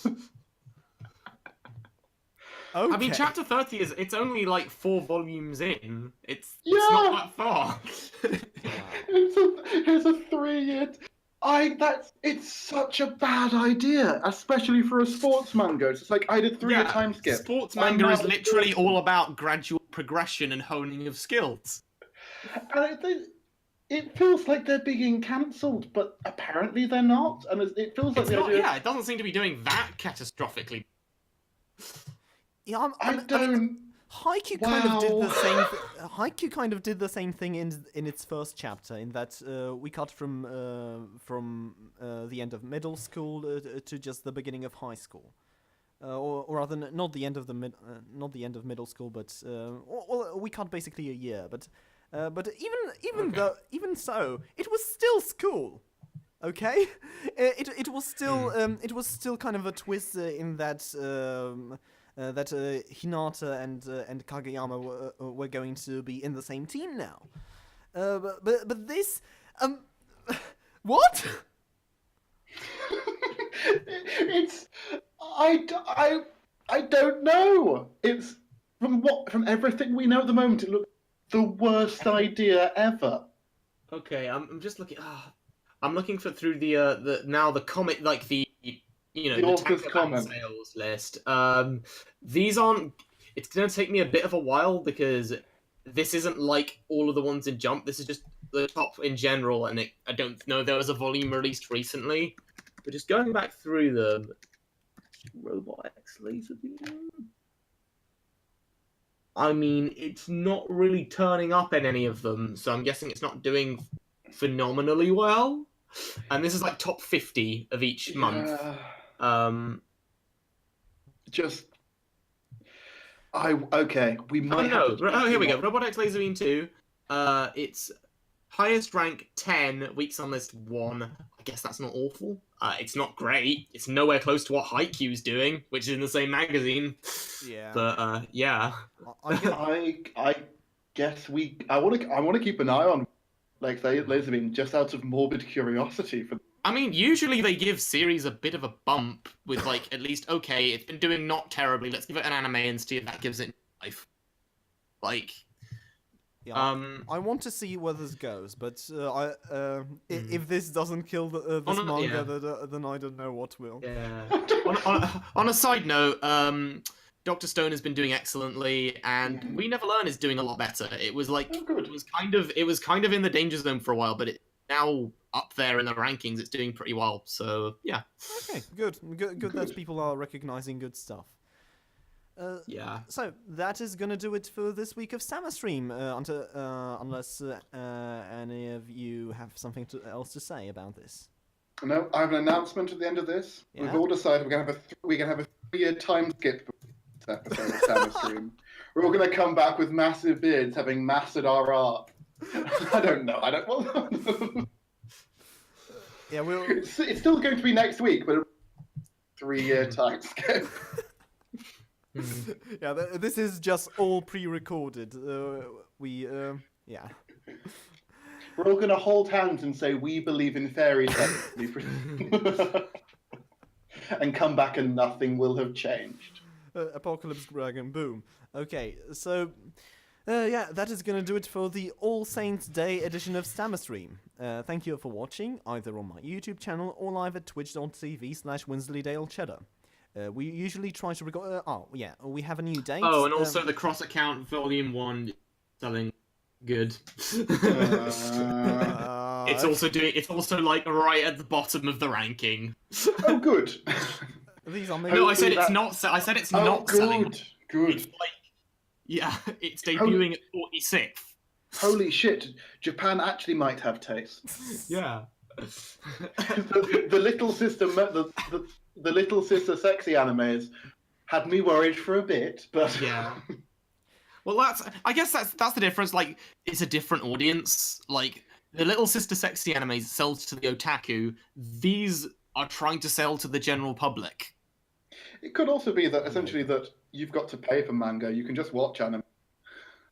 Okay. I mean, chapter 30 it's only like 4 volumes in. It's Yeah. not that far. It's a 3-year. It's such a bad idea, especially for a sports manga. It's like I did 3-year time skip. Sports manga is literally all about gradual progression and honing of skills. And it feels like they're being cancelled, but apparently they're not. And it feels like It's not, it doesn't seem to be doing that catastrophically. Yeah, I don't. Haikyuu kind of did the same. Haikyuu kind of did the same thing in its first chapter, in that we cut from the end of middle school to just the beginning of high school, or rather not the end of middle school, but well, we cut basically a year. But even so, it was still school. Okay, it was still kind of a twist in that. That Hinata and Kageyama were going to be in the same team now, but this what? It's I don't know. It's from everything we know at the moment. It looks the worst idea ever. Okay, I'm just looking. I'm looking through the comic, like the author's comment sales list. These aren't. It's gonna take me a bit of a while because this isn't like all of the ones in Jump. This is just the top in general, and I don't know there was a volume released recently. But just going back through them, Robot X Laserbeam. I mean, it's not really turning up in any of them, so I'm guessing it's not doing phenomenally well. And this is like top 50 of each month. We might. Here we go. Robot X Laserbeam 2. It's highest rank 10, weeks on list 1. I guess that's not awful. It's not great. It's nowhere close to what Haikyuu's doing, which is in the same magazine. Yeah. But yeah. I get, I guess I want to keep an eye on, like, Laserbeam, just out of morbid curiosity. For I mean, usually they give series a bit of a bump with, like, at least, okay, it's been doing not terribly, let's give it an anime and see if that gives it life. Like, yeah, I want to see where this goes, but if this doesn't kill this manga, then I don't know what will. Yeah. on a side note, Dr. Stone has been doing excellently, and We Never Learn is doing a lot better. It was like it was kind of in the danger zone for a while, but it's now up there in the rankings. It's doing pretty well. So yeah. Okay, good that people are recognizing good stuff. Yeah. So that is gonna do it for this week of Stammer Stream. Unless any of you have something else to say about this. No, I have an announcement at the end of this. Yeah? We've all decided we're gonna have a 3-year time skip for this episode of Stammer Stream. We're all gonna come back with massive beards, having mastered our art. I don't know. Yeah, It's still going to be next week, but 3-year time skip. Yeah, this is just all pre-recorded. Yeah. We're all going to hold hands and say, we believe in fairy tales. And come back and nothing will have changed. Apocalypse Dragon, boom. Okay, so... yeah, that is going to do it for the All Saints Day edition of Stammer Stream. Thank you for watching, either on my YouTube channel or live at twitch.tv/Wensleydale Cheddar. We usually try to record... we have a new date. Oh, and also the cross-account Volume 1 selling good. It's also like right at the bottom of the ranking. Oh, good. These are No, I said it's not. I said it's not selling. Good. It's like, yeah, it's debuting at 46th. Holy shit! Japan actually might have taste. Yeah. the little sister, the little sister sexy animes had me worried for a bit, but yeah. Well, I guess that's the difference. Like, it's a different audience. Like, the little sister sexy animes sell to the otaku. These are trying to sell to the general public. It could also be that essentially that you've got to pay for manga. You can just watch anime.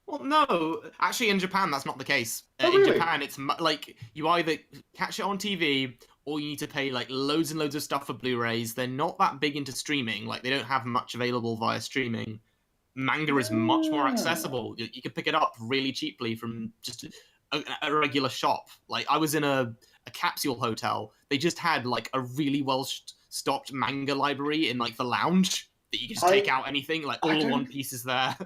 Well, no. Actually, in Japan, that's not the case. Oh, in really? Japan, it's like you either catch it on TV or you need to pay like loads and loads of stuff for Blu-rays. They're not that big into streaming. Like, they don't have much available via streaming. Manga is much more accessible. You can pick it up really cheaply from just a regular shop. Like, I was in a capsule hotel. They just had like a really well stocked manga library in like the lounge that you can just take out anything. Like, all the One Piece is there.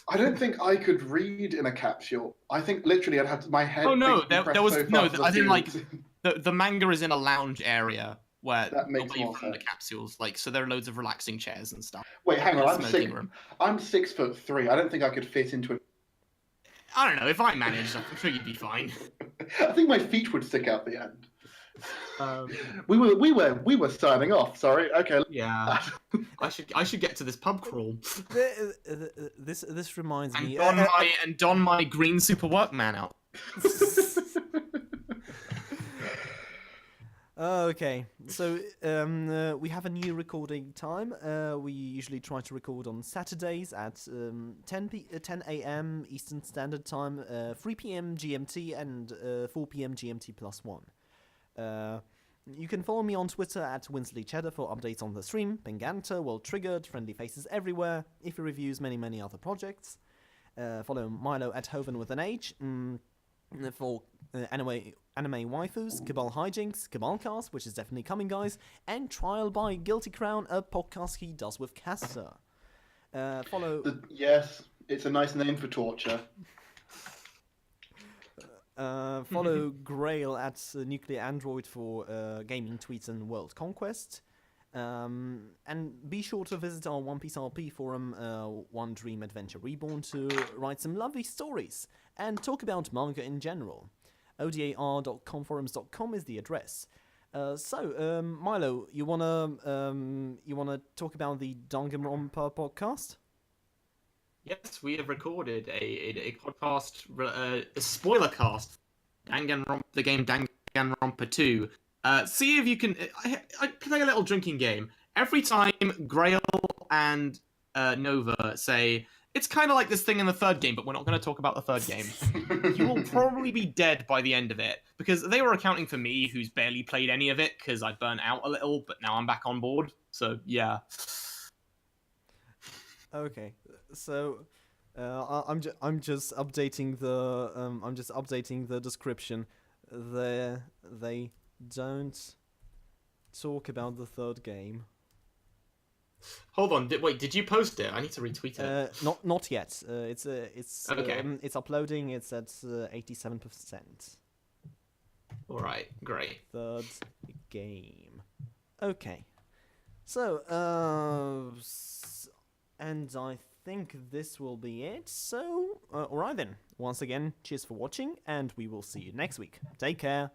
I don't think I could read in a capsule. I think literally I'd have my head. Oh no, there was so no. fast I think like that the manga is in a lounge area where that makes nobody more from the sense. capsules. Like, so there are loads of relaxing chairs and stuff. Wait, hang on. Smoking room. I'm 6'3". I don't think I could fit into it. I don't know. If I managed, I'm sure you'd be fine. I think my feet would stick out the end. We were signing off. Sorry. Okay. Yeah. I should get to this pub crawl. This reminds And me. don my green super workman out. Okay, so we have a new recording time. We usually try to record on Saturdays at 10 a.m. Eastern Standard Time, 3 p.m. GMT, and 4 p.m. GMT+1. You can follow me on Twitter at Wensleydale Cheddar for updates on the stream, Penganto, Well Triggered, Friendly Faces Everywhere, If He Reviews many other projects. Follow Milo at Hovin with an H. For anime waifus, Cabal Hijinks, Cabalcast, which is definitely coming, guys, and Trial by Guilty Crown, a podcast he does with Kastor. Yes, it's a nice name for torture. Follow Grail at Nuclear Android for gaming tweets and world conquest. And be sure to visit our One Piece RP forum, One Dream Adventure Reborn, to write some lovely stories and talk about manga in general. odar.comforums.com is the address. Milo, you wanna talk about the Danganronpa podcast? Yes, we have recorded a podcast, a spoiler cast, the game Danganronpa 2. See if you can. I play a little drinking game. Every time Grail and Nova say, it's kind of like this thing in the third game, but we're not going to talk about the third game. You will probably be dead by the end of it, because they were accounting for me, who's barely played any of it, because I burnt out a little, but now I'm back on board. So, yeah. Okay, so I'm just updating the description. They don't talk about the third game. Hold on. Wait, did you post it? I need to retweet it. Not yet. It's Okay. It's uploading. It's at 87%. All right, great. Third game. Okay. So and I think this will be it. So alright then. Once again, cheers for watching, and we will see you next week. Take care.